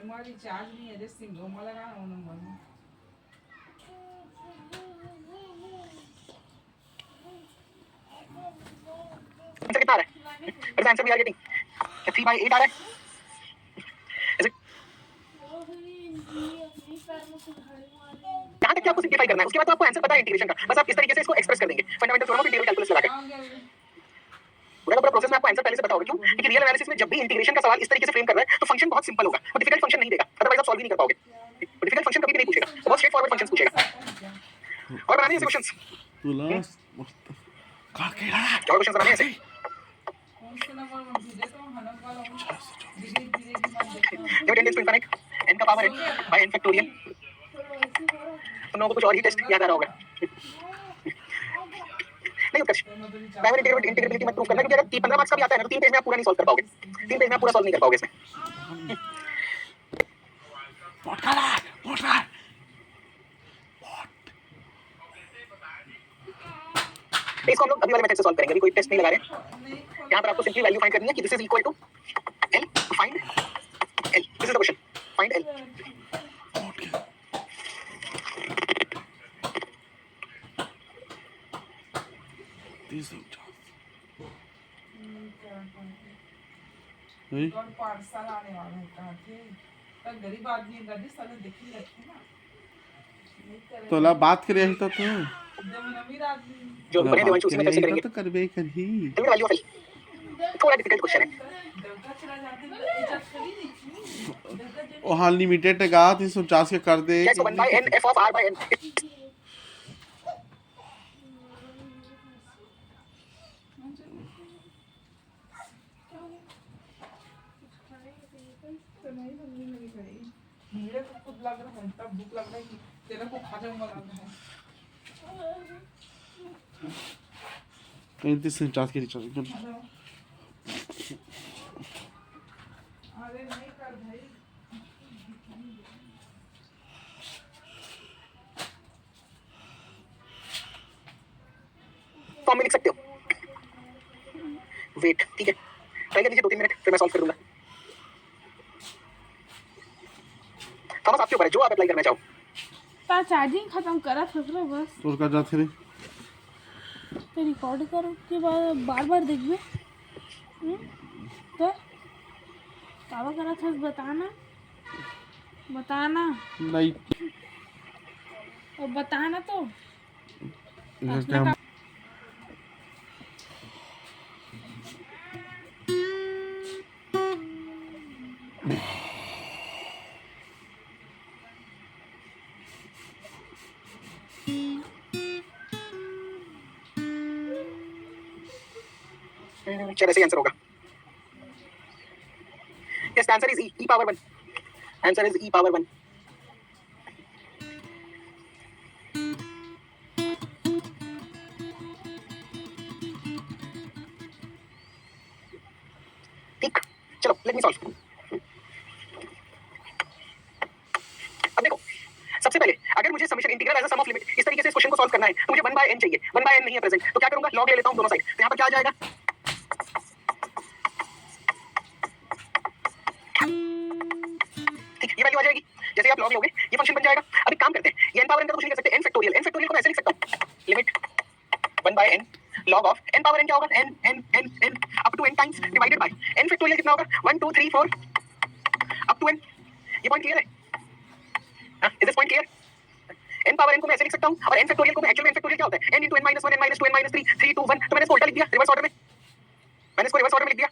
Speaker 3: हमारी चार्ज नहीं है जैसे सिम घुमा लगा वो नंबर में
Speaker 1: आंसर कितना आ रहा है? What is answer we are getting? 3/8 आ रहा है। यहाँ तक कि आपको सिंपलीफाई करना है, उसके बाद तो आपको आंसर पता है इंटीग्रेशन का, बस आप इस तरीके से इसको एक्सप्रेस कर देंगे fundamental theorem of integral calculus लगाकर। पूरा प्रोसेस में आपको आंसर पहले से पता होगा, क्यों? क्योंकि रियल एनालिसिस में जब भी इंटीग्रेशन का सवाल इस तरीके से फ्रेम कर रहा है तो फंक्शन बहुत सिंपल होगा, वो डिफिकल्ट फंक्शन नहीं देगा, अदरवाइज आप सॉल्व ही नहीं कर पाओगे। डिफिकल्ट फंक्शन कभी भी नहीं पूछेगा, वो बहुत स्ट्रेट फॉरवर्ड फंक्शंस पूछेगा। और बनाने ऐसे क्वेश्चंस
Speaker 2: तुला काट के रहा
Speaker 1: और क्वेश्चंस बनाने ऐसे। Limit n tends to infinite n का power n by n factorial. तुम लोगों को कुछ और ही टेस्ट याद आ रहा होगा। नहीं उत्कर्ष, प्राइमरी इंटीग्रेबिलिटी मत प्रूव करना, क्योंकि अगर 15 मार्क्स का भी आता है ना तो 3 पेज में आप पूरा नहीं सॉल्व कर पाओगे, 3 पेज में आप पूरा सॉल्व नहीं कर पाओगे इसमें। इसको हम लोग अभी वाले मेथड से सॉल्व करेंगे, अभी कोई टेस्ट नहीं लगा रहे। यहाँ पर आपको सिंपली वैल्यू फाइंड करनी है कि this is equal to l, find l, this is the question, find l।
Speaker 3: और पार्सल आने वाला है कहाँ थे तब गरीब आदमी गरीब साले देखी रखे ना
Speaker 2: तो ला बात करे यही तो
Speaker 3: जब अमीर आदमी
Speaker 1: जो बने देवांशु उसमें कैसे करेंगे?
Speaker 2: तो करबे करही
Speaker 1: तो वैल्यू ऑफ l थोड़ा डिफिकल्ट क्वेश्चन है।
Speaker 3: देवता चला जाते तो इज्जत करी नहीं
Speaker 2: ओ हां लिमिटेड का 350 के कर दे
Speaker 1: क्या 1/n f of r by n।
Speaker 3: मेरे को खुद लग रहा है तब भूख लग रहा है कि तेरे को खा जाऊंगा लग रहा है
Speaker 2: 350 के रिचार्ज कर
Speaker 3: अरे नहीं कर भाई
Speaker 1: फॉर्म में लिख सकते हो। वेट, ठीक है, ट्राई कर लीजिए 2-3 मिनट, फिर मैं सॉल्व कर दूंगा। थॉमस आपके ऊपर है, जो आप अप्लाई करना चाहो।
Speaker 4: ता चार्जिंग खत्म करा था बस
Speaker 2: और का जाते रे
Speaker 4: तो रिकॉर्ड करो के बाद बार बार देखबे तो पापा करा था बताना बताना
Speaker 2: नहीं
Speaker 4: और बताना तो
Speaker 2: जैसे हम
Speaker 1: चलो ऐसे आंसर होगा. Yes, the answer is e power 1. Answer is e power 1. ठीक. चलो let me solve. अब देखो सबसे पहले अगर मुझे summation integral as a sum of limit इस तरीके से इस क्वेश्चन को सॉल्व करना है तो मुझे 1/n चाहिए. 1/n नहीं है प्रेजेंट तो क्या करूंगा लॉग ले लेता हूं दोनों साइड. तो यहां पर क्या आ जाएगा ठीक ये वैल्यू आ जाएगी. जैसे आप लॉग लोगे ये फंक्शन बन जाएगा. अब एक काम करते हैं ये n पावर n का कुछ नहीं कर सकते. n फैक्टोरियल को मैं ऐसे लिख सकता हूं limit 1/n log of n power n क्या होगा n up to n times divided by n factorial कितना होगा 1 2 3 4 up to n. ये पॉइंट क्लियर है? Is this point clear? n power n को मैं ऐसे लिख सकता हूं और n फैक्टोरियल को मैं एक्चुअली n फैक्टोरियल क्या होता है n into n minus 1 n minus 2 n minus 3 3 2 1 तो मैंने इसको उल्टा लिख दिया रिवर्स ऑर्डर में. मैंने इसको रिवर्स ऑर्डर में लिख दिया.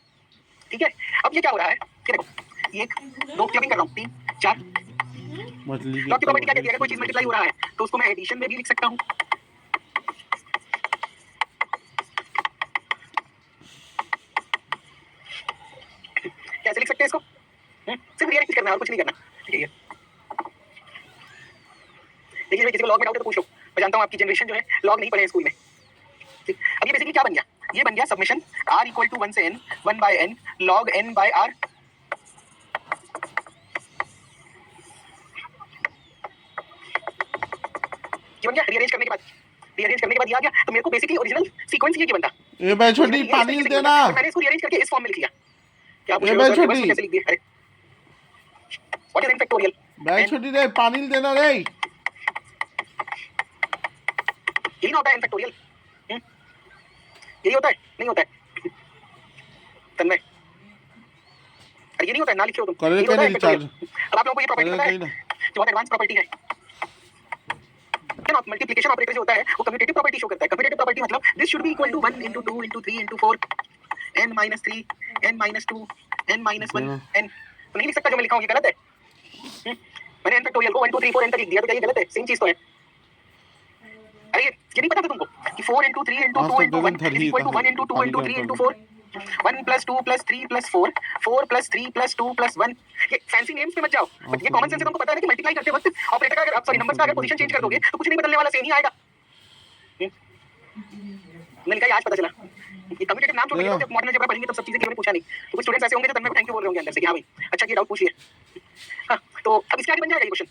Speaker 1: ठीक है अब ये क्या हो रहा है ये देखो ये 1 2 क्लबिंग कर रहा हूं 3 4
Speaker 2: मछली
Speaker 1: लॉग की प्रॉपर्टी क्या कहती है अगर कोई चीज मल्टीप्लाई हो रहा है तो उसको मैं एडिशन में भी लिख सकता हूं. कैसे लिख सकते हैं इसको सिर्फ रिएक्ट करना है और कुछ नहीं करना. ठीक है देखिए मैं किसी को लॉग में डाउट है तो पूछ लो. मैं जानता हूं आपकी जनरेशन जो है लॉग नहीं पढ़े स्कूल में. ठीक अब ये बेसिकली क्या बन गया ये बन गया सबमिशन r इक्वल टू 1 से n 1/n log n by r. ये बन गया रीअरेंज करने के बाद ये आ गया तो मेरे को बेसिकली ओरिजिनल सीक्वेंस ये बनता.
Speaker 2: ए भाई छोटी पानी देना.
Speaker 1: मैंने इसको रीअरेंज करके इस फॉर्म में लिख लिया. क्या
Speaker 2: ए भाई छोटी
Speaker 1: कैसे लिख दिया? अरे व्हाट इज n फैक्टोरियल?
Speaker 2: भाई छोटी रे पानी देना रे.
Speaker 1: यही ना होता है n फैक्टोरियल. यही होता है नहीं होता है तन्मय? अरे ये नहीं होता है ना लिखियो तुम.
Speaker 2: करे क्या नहीं रिचार्ज.
Speaker 1: अब आप लोगों को ये प्रॉपर्टी पता है जो बहुत एडवांस प्रॉपर्टी है ना मल्टीप्लिकेशन ऑपरेटर जो होता है वो कम्यूटेटिव प्रॉपर्टी शो करता है. कम्यूटेटिव प्रॉपर्टी मतलब this should be equal to 1 into 2 into 3 into 4 n minus 3 n minus 2 n minus 1 n. तो नहीं लिख सकता जो मैं लिखा हूं ये गलत है. मैंने n फैक्टोरियल को 1 2 3 4 n तक लिख दिया तो क्या ये गलत है? सेम चीज तो है. अरे ये नहीं पता था तुमको कि 4 into 3 into 2 into 1 is equal to 1 into 2 into 3 into 4 1 plus 2 plus 3 plus 4 4 plus 3 plus 2 plus 1. ये फैंसी नेम्स पे मत जाओ. ये कॉमन सेंस से तुमको पता है ना कि मल्टीप्लाई करते वक्त ऑपरेटर का अगर सॉरी नंबर्स का अगर पोजीशन चेंज कर दोगे तो कुछ नहीं बदलने वाला सेम ही आएगा. मैंने लिखा आज पता चला ये कम्यूटेटिव नाम छोड़ के जब मॉडर्न अलजेब्रा पढ़ेंगे तब सब चीजें किसी ने पूछा नहीं तो कुछ स्टूडेंट्स ऐसे होंगे जो तन्मय को थैंक यू बोल रहे होंगे अंदर से कि हां भाई अच्छा ये डाउट पूछिए. हां तो अब इसके आगे बन जाएगा ये क्वेश्चन.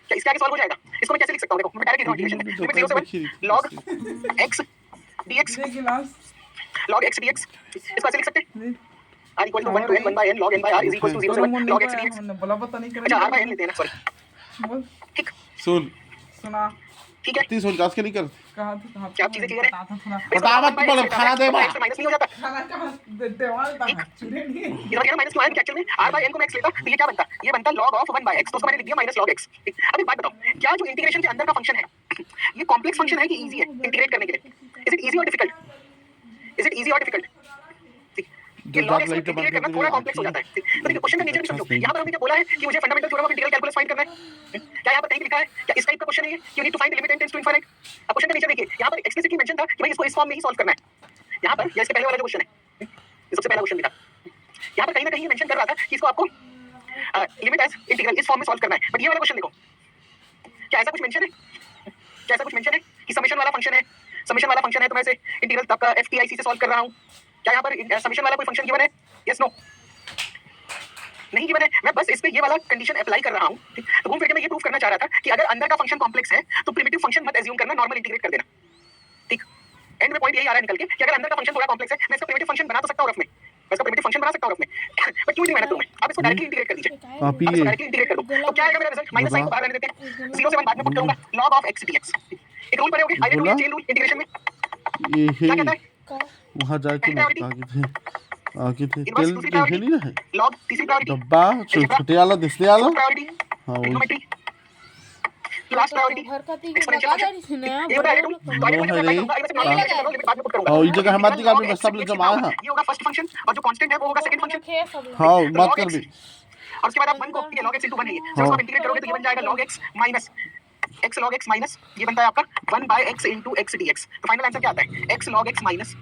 Speaker 1: क्या इसके आगे सॉल्व हो जाएगा? इसको मैं कैसे लिख सकता हूं? देखो मैं डायरेक्ट इंटीग्रेशन में लिमिट 0 से 1 log x dx log x dx इसको ऐसे लिख सकते हैं r equal to 1 to n 1/n log n by r is equal to 0 से 1 log x dx.
Speaker 3: बोला पता नहीं
Speaker 1: अच्छा r by n लेते हैं ना सॉरी. ठीक
Speaker 2: सुन
Speaker 3: सुना
Speaker 1: ठीक है
Speaker 2: 30 के नहीं कर.
Speaker 3: कहां था
Speaker 1: क्या आप चीजें क्लियर है?
Speaker 2: बता मत बोल खाना दे बा.
Speaker 1: माइनस नहीं हो जाता.
Speaker 3: खाना कहां देते वाला था चुरे नहीं.
Speaker 1: इधर क्या माइनस क्यों आया एक्चुअल में r by n को मैं x लेता तो ये क्या बनता? ये बनता log of 1 by x. तो उसको मैंने लिख दिया माइनस log x. अब एक बात बताओ क्या जो इंटीग्रेशन के अंदर का फंक्शन है ये कॉम्प्लेक्स फंक्शन है कि इजी है इंटीग्रेट करने के लिए? इज इट इजी और डिफिकल्ट? इज इट इजी और डिफिकल्ट? ये log x इंटीग्रेट करना थोड़ा कॉम्प्लेक्स हो जाता है. तो देखिए क्वेश्चन का नेचर भी समझो. यहां पर हमने क्या बोला है कि मुझे fundamental theorem of integral calculus find करना है. क्या यहां पर कहीं लिखा है क्या इस टाइप का क्वेश्चन है ये you need to find the limit n tends to infinite? अब क्वेश्चन का नेचर देखिए यहां पर एक्सप्लिसिटली मेंशन था कि भाई इसको इस फॉर्म में ही सॉल्व करना है. यहां पर ये इसके पहले वाला जो क्वेश्चन है ये सबसे पहला क्वेश्चन था. यहां पर कहीं ना कहीं मेंशन कर रहा था कि इसको आपको लिमिट एज इंटीग्रल इस फॉर्म में सॉल्व करना है. बट ये वाला क्वेश्चन देखो क्या ऐसा कुछ मेंशन है? क्या ऐसा कुछ मेंशन है कि समेशन वाला फंक्शन है? समेशन वाला फंक्शन है तो मैं इसे इंटीग्रल तक का ftIC से सॉल्व कर रहा हूं. क्या यहां पर समेशन वाला कोई फंक्शन गिवन है? यस नो नहीं गिवन है. मैं बस इस पे ये वाला कंडीशन अप्लाई कर रहा हूं. तो घूम फिर के मैं ये प्रूव करना चाह रहा था कि अगर अंदर का फंक्शन कॉम्प्लेक्स है तो प्रिमिटिव फंक्शन मत एज्यूम करना नॉर्मल इंटीग्रेट कर देना. ठीक एंड में पॉइंट यही आ रहा है निकल के कि अगर अंदर का फंक्शन थोड़ा कॉम्प्लेक्स है मैं इसका प्रिमिटिव फंक्शन बना तो सकता हूं रफ में. मैं इसका प्रिमिटिव फंक्शन बना सकता हूं रफ में बट क्यों नहीं मेहनत करूं मैं? आप इसको डायरेक्टली इंटीग्रेट कर दीजिए.
Speaker 2: आप
Speaker 1: इसको
Speaker 2: ये
Speaker 1: डायरेक्टली इंटीग्रेट कर दो तो क्या आएगा मेरा रिजल्ट? माइनस साइन को बाहर रहने देते हैं 0 से 1 बाद में पुट करूंगा log of x dx. एक रूल पढ़े होंगे highlight rule chain rule integration में
Speaker 2: ये
Speaker 1: क्या कहता है?
Speaker 2: वहां जाके मत कहा कि किथे
Speaker 1: इनवर्स
Speaker 2: तेल
Speaker 1: दूसरी
Speaker 2: के
Speaker 1: प्रायोरिटी,
Speaker 2: नहीं ना है
Speaker 1: लॉग तीसरी प्रायोरिटी,
Speaker 2: डब्बा छोटे वाला दिसने वाला
Speaker 1: फोर्थ प्रायोरिटी,
Speaker 2: हाँ वही
Speaker 1: ट्रिग्नोमेट्री,
Speaker 4: तो
Speaker 1: लास्ट प्रायोरिटी
Speaker 4: घर का तीन
Speaker 1: एक्सपोनेंशियल
Speaker 4: लगा
Speaker 1: फंक्शन।
Speaker 4: दे नया
Speaker 1: ये होता है
Speaker 4: बड़ा
Speaker 1: टू,
Speaker 4: वाला
Speaker 1: तो आगे
Speaker 2: नो
Speaker 1: मैं जब
Speaker 2: है
Speaker 1: अप्लाई
Speaker 2: रे
Speaker 1: करूंगा आगे मैं
Speaker 4: नहीं
Speaker 1: नॉर्मल
Speaker 4: लगा है।
Speaker 1: लिमिट बाद में पुट करूंगा।
Speaker 2: हाँ ये जगह हम
Speaker 1: इंटीग्रल
Speaker 2: का
Speaker 1: log
Speaker 2: भी
Speaker 1: x
Speaker 2: सब
Speaker 1: dx
Speaker 2: जमा
Speaker 1: कितना
Speaker 2: है
Speaker 1: होगा? ये होगा फर्स्ट फंक्शन और जो कांस्टेंट है वो होगा सेकंड फंक्शन।
Speaker 4: रखे सब लोग
Speaker 2: हाँ
Speaker 1: तो
Speaker 2: बात
Speaker 1: log
Speaker 2: कर
Speaker 1: x
Speaker 2: भी
Speaker 1: और उसके बाद आप 1 को ये log x into 1 है ये, जब इसको आप इंटीग्रेट करोगे तो ये बन जाएगा log x minus x log x minus ये बनता है आपका 1 by x into x dx। तो फाइनल आंसर क्या आता है? x log x minus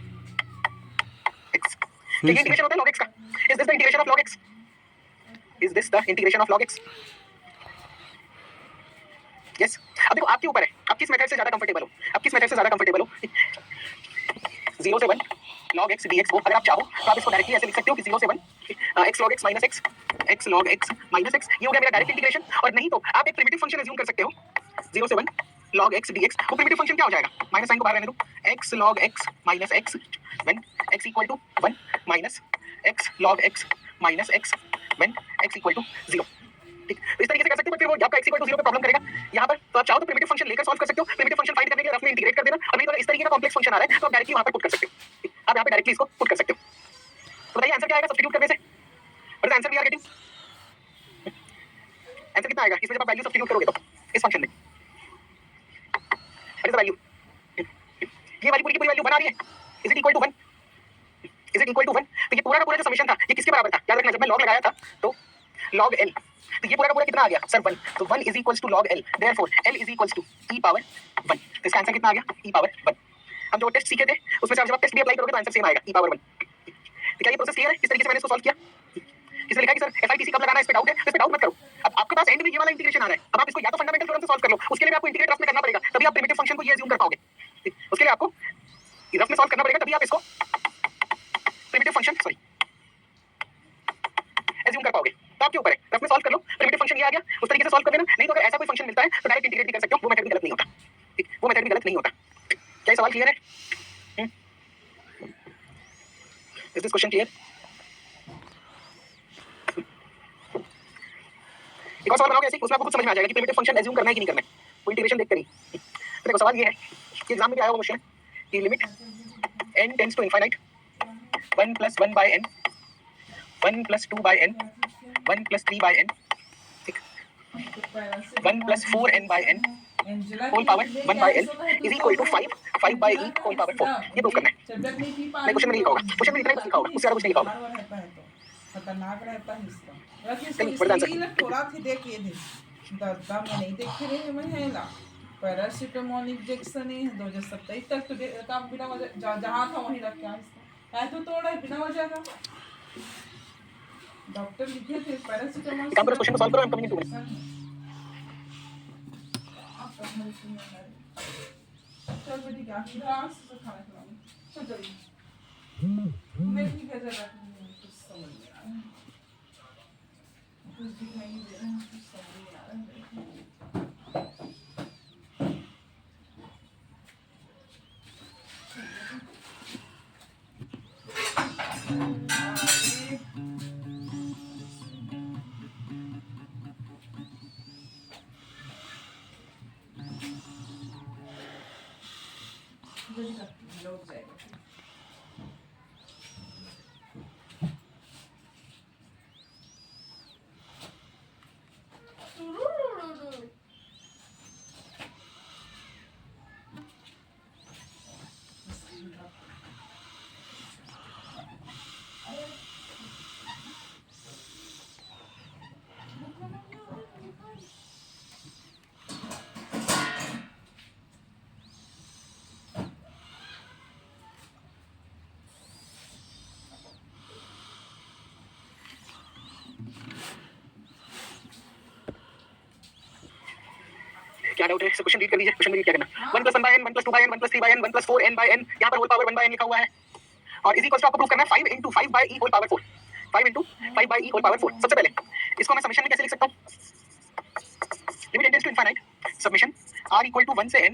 Speaker 1: x।
Speaker 2: फिर
Speaker 1: ये
Speaker 2: से
Speaker 1: इंटीग्रेशन होता है log x का। Is this the integration of log x? Is this the integration of log x? Yes. अब देखो आपके ऊपर है, आप किस मेथड से ज्यादा कंफर्टेबल हो, आप किस मेथड से ज्यादा कंफर्टेबल हो। 0 से 1 log x dx को अगर आप चाहो तो आप इसको डायरेक्टली ऐसे लिख सकते हो कि 0 से 1 x log x minus x, x log x minus x, ये हो गया मेरा डायरेक्ट इंटीग्रेशन। और नहीं तो आप एक प्रिमिटिव फंक्शन अज्यूम कर सकते हो 0 से 1 log x dx। वो प्रिमिटिव फंक्शन क्या हो जाएगा? माइनस साइन को बाहर रहने दो, x log x minus x when x equal to 1 minus x log x minus x when x equal to 0। ठीक, तो इस तरीके से कर सकते हो, फिर वो आपका x equal to 0 पे प्रॉब्लम करेगा यहाँ पर। तो आप चाहो तो प्रिमिटिव फंक्शन लेकर सॉल्व कर सकते हो, प्रिमिटिव फंक्शन फाइंड करने के लिए रफ में इंटीग्रेट कर देना, और नहीं तो इस तरीके का कॉम्प्लेक्स फंक्शन आ रहा है तो आप डायरेक्टली वहां पर पुट कर सकते हो। ठीक, आप यहाँ पे डायरेक्टली इसको पुट कर सकते हो। तो बताइए आंसर क्या आएगा सब्स्टिट्यूट करने से? What is answer we are getting? Answer कितना आएगा इसमें जब आप वैल्यू सब्स्टिट्यूट करोगे तो इस फंक्शन में? What is the value? ये वाली पूरी की पूरी वैल्यू 1 आ रही है। Is it equal to 1? Is it equal to 1? तो ये पूरा का पूरा जो समेशन था ये किसके बराबर था? याद रखना जब मैं लॉग लगाया था तो log l, तो ये पूरा का पूरा कितना आ गया सर? 1। तो 1 is equals to log l, therefore l is equals to e power 1। तो इसका आंसर कितना आ गया? e power 1। हम जो टेस्ट सीखे थे उसमें से जब आप टेस्ट भी अप्लाई करोगे तो आंसर सेम आएगा e पावर 1। तो क्या ये प्रोसेस क्लियर है? किस तरीके से मैंने इसको सॉल्व किया? किसने लिखा कि सर FITC कब लगाना है, इस पे डाउट है? तो इस पे डाउट मत करो। अब आपके पास एंड में ये वाला इंटीग्रेशन आ रहा है, अब आप इसको या तो फंडामेंटल थ्योरम से सॉल्व कर लो, उसके लिए भी आपको इंटीग्रेट रफ में करना पड़ेगा, तभी आप प्रिमिटिव फंक्शन को ये अज्यूम कर पाओगे। उसके लिए आपको रफ में सॉल्व करना पड़ेगा, तभी आप इसको प्रिमिटिव फंक्शन अज्यूम कर पाओगे। तो आपके ऊपर है, रफ में सॉल्व कर लो, प्रिमिटिव फंक्शन ये आ गया उस तरीके से सॉल्व कर देना, नहीं तो अगर ऐसा कोई फंक्शन मिलता है तो डायरेक्ट इंटीग्रेट भी कर सकते हो, वो मेथड भी गलत नहीं होता। ठीक, वो मेथड भी गलत नहीं होता। क्या ये सवाल क्लियर है? Is this question clear? एक और सवाल बनाओगे ऐसे, उसमें आपको कुछ समझ में आ जाएगा कि प्रिमिटिव फंक्शन अज्यूम करना है कि नहीं करना है, वो इंटीग्रेशन देखकर ही। तो देखो सवाल ये है कि एग्जाम में भी आया हुआ क्वेश्चन है कि limit n tends to infinite 1 plus 1 by n, 1 plus 2 by n, 1 plus 3 by n, ठीक, 1 plus 4n by n whole power 1 by n is equal to 5 by e whole power 4। ये prove करना है। मैं question में नहीं लिखा होगा, question में इतना ही लिखा होगा, उससे ज्यादा कुछ नहीं लिखा होगा।
Speaker 3: खतरनाक रहता है इसका। वैसे
Speaker 1: चलिए, बड़ा आंसर।
Speaker 3: इसलिए थोड़ा थी देखिए थे दादा में नहीं देख रहे मैं है ना पैरासिटामोल इंजेक्शन ही 2027 तक तो काम बिना वजह जहाँ था वहीं रख के आया इसका है तो तोड़ा है बिना वजह का। डॉक्टर लिखे थे पैरासिटामोल।
Speaker 1: काम करो, क्वेश्चन को सॉल्व करो, I am coming in 2 minutes.
Speaker 3: चल बेटी क्या खाना खिलाऊंगी। चल चल मैं ठीक है जरा कुछ समझ नहीं आ रहा कुछ दिखाई नहीं दे रहा कुछ समझ नहीं आ रहा। लोग जाएगा
Speaker 1: क्या डाउट है? क्वेश्चन रीड कर लीजिए, क्वेश्चन में रीड क्या करना? 1 plus 1 by n, 1 plus 2 by n, 1 plus 3 by n, 1 plus 4n by n, यहाँ पर होल पावर 1 by n लिखा हुआ है और इसी क्वेश्चन आपको प्रूव करना है 5 into 5 by e whole power 4, 5 into 5 by e whole power 4। सबसे पहले इसको मैं समेशन में कैसे लिख सकता हूँ? Limit n tends to infinite summation r equal to 1 से n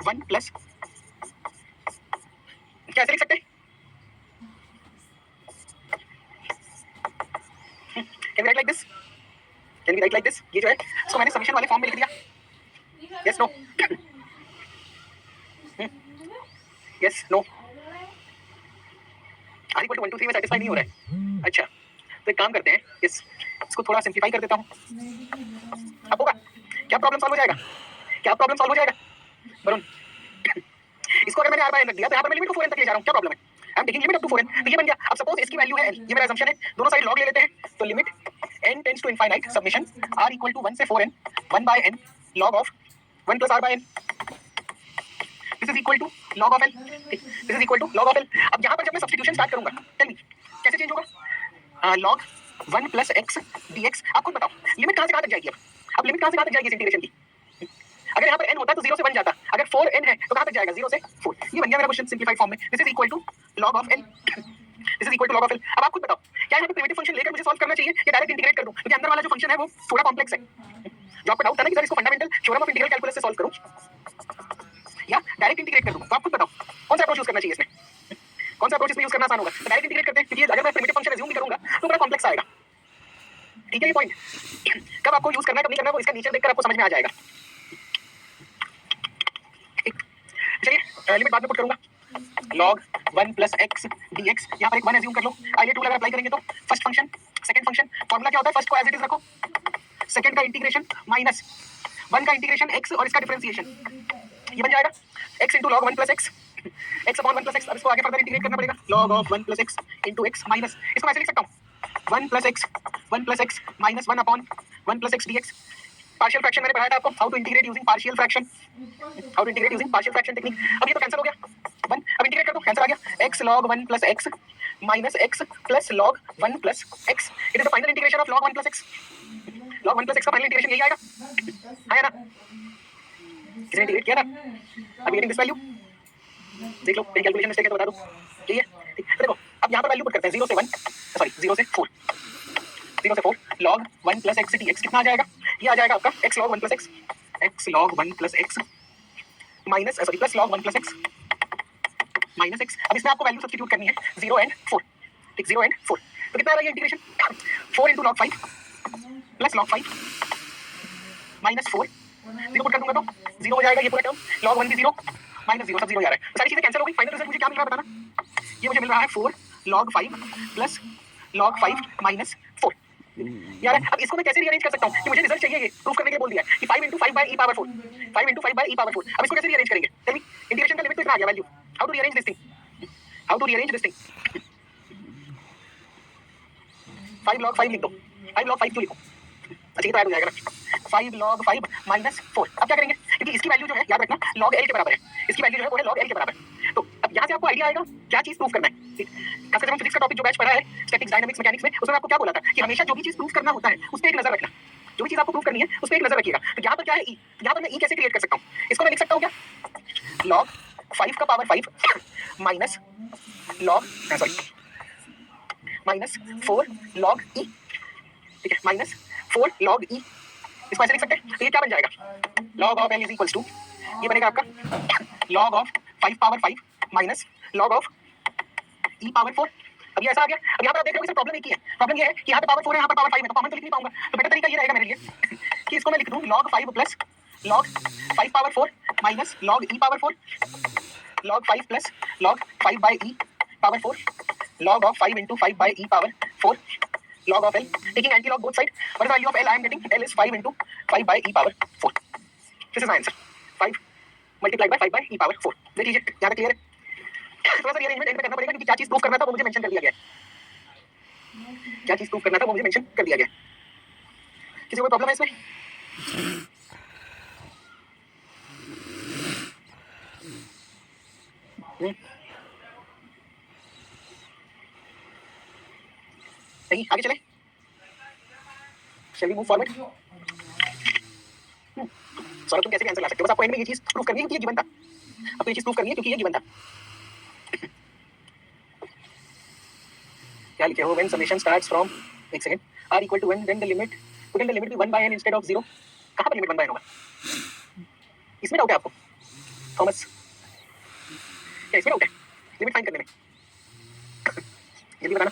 Speaker 1: 1 प्लस कैसे लिख सकते हैं? Can we write like this? Can we write like this? ये जो है इसको मैंने समेशन वाले फॉर्म में लिख दिया। Yes no? Yes no? r equal to 1 2 3 में सेटिस्फाई नहीं हो रहा है। अच्छा तो एक काम करते हैं, इसको थोड़ा सिंप्लीफाई कर देता हूँ। अब होगा क्या? प्रॉब्लम सॉल्व हो जाएगा? क्या प्रॉब्लम सॉल्व हो जाएगा वरुण? इसको अगर मैंने r बाय n रख दिया तो यहाँ पर मैं लिमिट को 4n तक ले जा रहा हूँ, क्या प्रॉब्लम है? I am taking limit up to 4n, तो ये बन गया। अब सपोज इसकी वैल्यू है n, ये मेरा असम्पशन है, दोनों साइड log ले लेते हैं, तो limit n tends to infinite summation r equal to 1 से 4n 1 by n log of 1 plus r by n, this is equal to log of l, this is equal to log of l। अब यहाँ पर जब मैं substitution start करूंगा, tell me कैसे change होगा? log 1 plus x dx, आप खुद बताओ लिमिट कहाँ से कहाँ तक जाएगी? अब लिमिट कहाँ से कहाँ तक जाएगी इस इंटीग्रेशन की? अगर यहाँ पर n होता तो 0 से 1 जाता, अगर 4n है तो कहाँ तक जाएगा? 0 से 4। ये बन गया मेरा क्वेश्चन सिंपलीफाइड फॉर्म में। This is equal to log of l, this is equal to log of l। अब आप खुद बताओ क्या यहाँ पे प्रिमिटिव फंक्शन लेकर मुझे सॉल्व करना चाहिए या डायरेक्ट इंटीग्रेट कर दूं? क्योंकि अंदर वाला जो फंक्शन है वो थोड़ा कॉम्प्लेक्स है। जो आपको डाउट था ना कि सर इसको fundamental theorem of integral calculus से सॉल्व करूं या डायरेक्ट इंटीग्रेट कर दूं, तो आप खुद बताओ कौन सा अप्रोच यूज करना चाहिए इसमें? कौन सा अप्रोच इसमें यूज करना आसान होगा? तो डायरेक्ट इंटीग्रेट करते हैं, क्योंकि अगर मैं प्रिमिटिव फंक्शन अज्यूम भी करूंगा तो बड़ा कॉम्प्लेक्स आएगा। ठीक है ये पॉइंट कब आपको यूज करना है कब नहीं करना है वो इसका नेचर देखकर आपको समझ में आ जाएगा। चलिए लिमिट बाद में पुट करूंगा। log 1 प्लस x dx, यहाँ पर एक 1 एज्यूम कर लो। आइए टूल अगर अप्लाई करेंगे तो first function second function, formula क्या होता है? फर्स्ट को एज इट इज रखो, सेकंड का इंटीग्रेशन माइनस 1 का इंटीग्रेशन x और इसका डिफरेंशिएशन, ये बन जाएगा x into log 1 plus x, x upon 1 plus x। अब इसको आगे फर्दर इंटीग्रेट करना पड़ेगा, log of 1 plus x into x minus, इसको मैं ऐसे लिख सकता हूँ 1 plus x minus 1 upon 1 plus x dx। Partial fraction मैंने पढ़ाया था आपको, how to integrate using partial fraction, how to integrate using partial fraction technique. अब ये तो कैंसिल हो गया 1, अब इंटीग्रेट कर दो, आंसर आ गया x log 1 plus x minus x plus log 1 plus x। It is the final integration of log 1 plus x, log 1 plus x का फाइनल इंटीग्रेशन यही आएगा, है ना? किसने इंटीग्रेट किया था? अब गेटिंग दिस वैल्यू देख लो, मेरी कैलकुलेशन मिस्टेक है तो बता दो, ठीक है? ठीक है, देखो अब यहाँ पर वैल्यू पुट करते हैं 0 से 1, सॉरी 0 से 4, 0 से 4 log 1 प्लस x dx कितना आ जाएगा? ये आ जाएगा आपका x log 1 plus x, x log 1 plus x minus sorry plus log 1 plus x minus x। अब इसमें आपको वैल्यू सब्स्टिट्यूट करनी है 0 एंड 4, ठीक 0 एंड 4, तो कितना आ रहा है ये integration? 4 into log 5 plus log 5 minus 4, 0 put कर दूंगा तो 0 हो जाएगा ये पूरा टर्म, log 1 भी 0 माइनस 0, सब 0 आ रहा है, तो सारी चीजें कैंसिल हो गई। फाइनल रिजल्ट मुझे क्या मिल रहा है बताना? ये मुझे मिल रहा है 4 log 5 प्लस log 5 माइनस 4 यार। अब इसको मैं कैसे रीअरेंज कर सकता हूँ कि मुझे रिजल्ट चाहिए, ये प्रूफ करने के लिए बोल दिया है कि 5 into 5 by e power 4, 5 into 5 by e power 4। अब इसको कैसे रीअरेंज करेंगे? टेल मी, इंटीग्रेशन का लिमिट तो इतना आ गया value, how to rearrange this thing, how to rearrange this thing? 5 log 5 लिख दो, 5 log 5 क्यों लिखो? अच्छा ये तो ऐड हो जाएगा ना, 5 log 5 माइनस 4। अब क्या करेंगे? क्योंकि इसकी वैल्यू जो है याद रखना log l के बराबर है, इसकी वैल्यू जो है वो है log l के बराबर। तो अब यहाँ से आपको आइडिया आएगा क्या चीज प्रूफ करना है। ठीक, खास करके हम फिजिक्स का टॉपिक जो बैच पढ़ा है स्टैटिक्स डायनामिक्स मैकेनिक्स में, उसमें आपको क्या बोला था कि हमेशा जो भी चीज प्रूफ करना होता है उस पर एक नजर रखना, जो भी चीज आपको प्रूफ करनी है उस पर एक नजर रखिएगा। तो यहाँ पर क्या है ई, यहाँ पर मैं ई कैसे क्रिएट कर सकता हूँ? इसको मैं लिख सकता हूँ क्या? log 5 का power 5 minus log sorry minus 4 log e, ठीक है माइनस 4 log e, इसको ऐसे लिख सकते हैं। तो ये क्या बन जाएगा? log of l is equals to, ये बनेगा आपका log of 5 power 5 minus log of e power 4। अब ये ऐसा आ गया। अब यहाँ पर आप देख रहे हो कि प्रॉब्लम एक ही है, प्रॉब्लम ये है कि यहाँ पे पावर 4 है, यहाँ पर पावर 5 है, तो कॉमन तो लिख नहीं पाऊंगा। तो बेटर तरीका ये रहेगा मेरे लिए कि इसको मैं लिख दूं log 5 plus log 5 power 4 minus log e power 4, log 5 plus log 5 by e power 4, log of 5 into 5 by e power 4, log of l, taking anti-log both side. What is the value of l? I am getting l is 5 into 5 by e power 4. This is my answer. 5 multiplied by 5 by e power 4. देख लीजिए यहाँ तक क्लियर है। थोड़ा सा rearrangement and में करना पड़ेगा क्योंकि क्या चीज प्रूफ करना था वो मुझे मेंशन कर दिया गया है, क्या चीज प्रूफ करना था वो मुझे मेंशन कर दिया गया है। किसी को प्रॉब्लम है इसमें? नहीं आगे चले, shall we move forward. Saurabh तुम कैसे आंसर ला सकते हो? बस आपको एंड में ये चीज प्रूफ करनी है क्योंकि ये गिवन था, आपको ये चीज प्रूफ करनी है क्योंकि ये गिवन था। क्या लिखे हो? व्हेन समेशन स्टार्ट्स फ्रॉम, एक second, r equal to 1 then the limit, put in the limit be 1 by n instead of 0। कहां पर लिमिट 1 बाय n होगा? इसमें डाउट है आपको थॉमस? क्या इसमें डाउट है लिमिट फाइंड करने में? जल्दी बताना।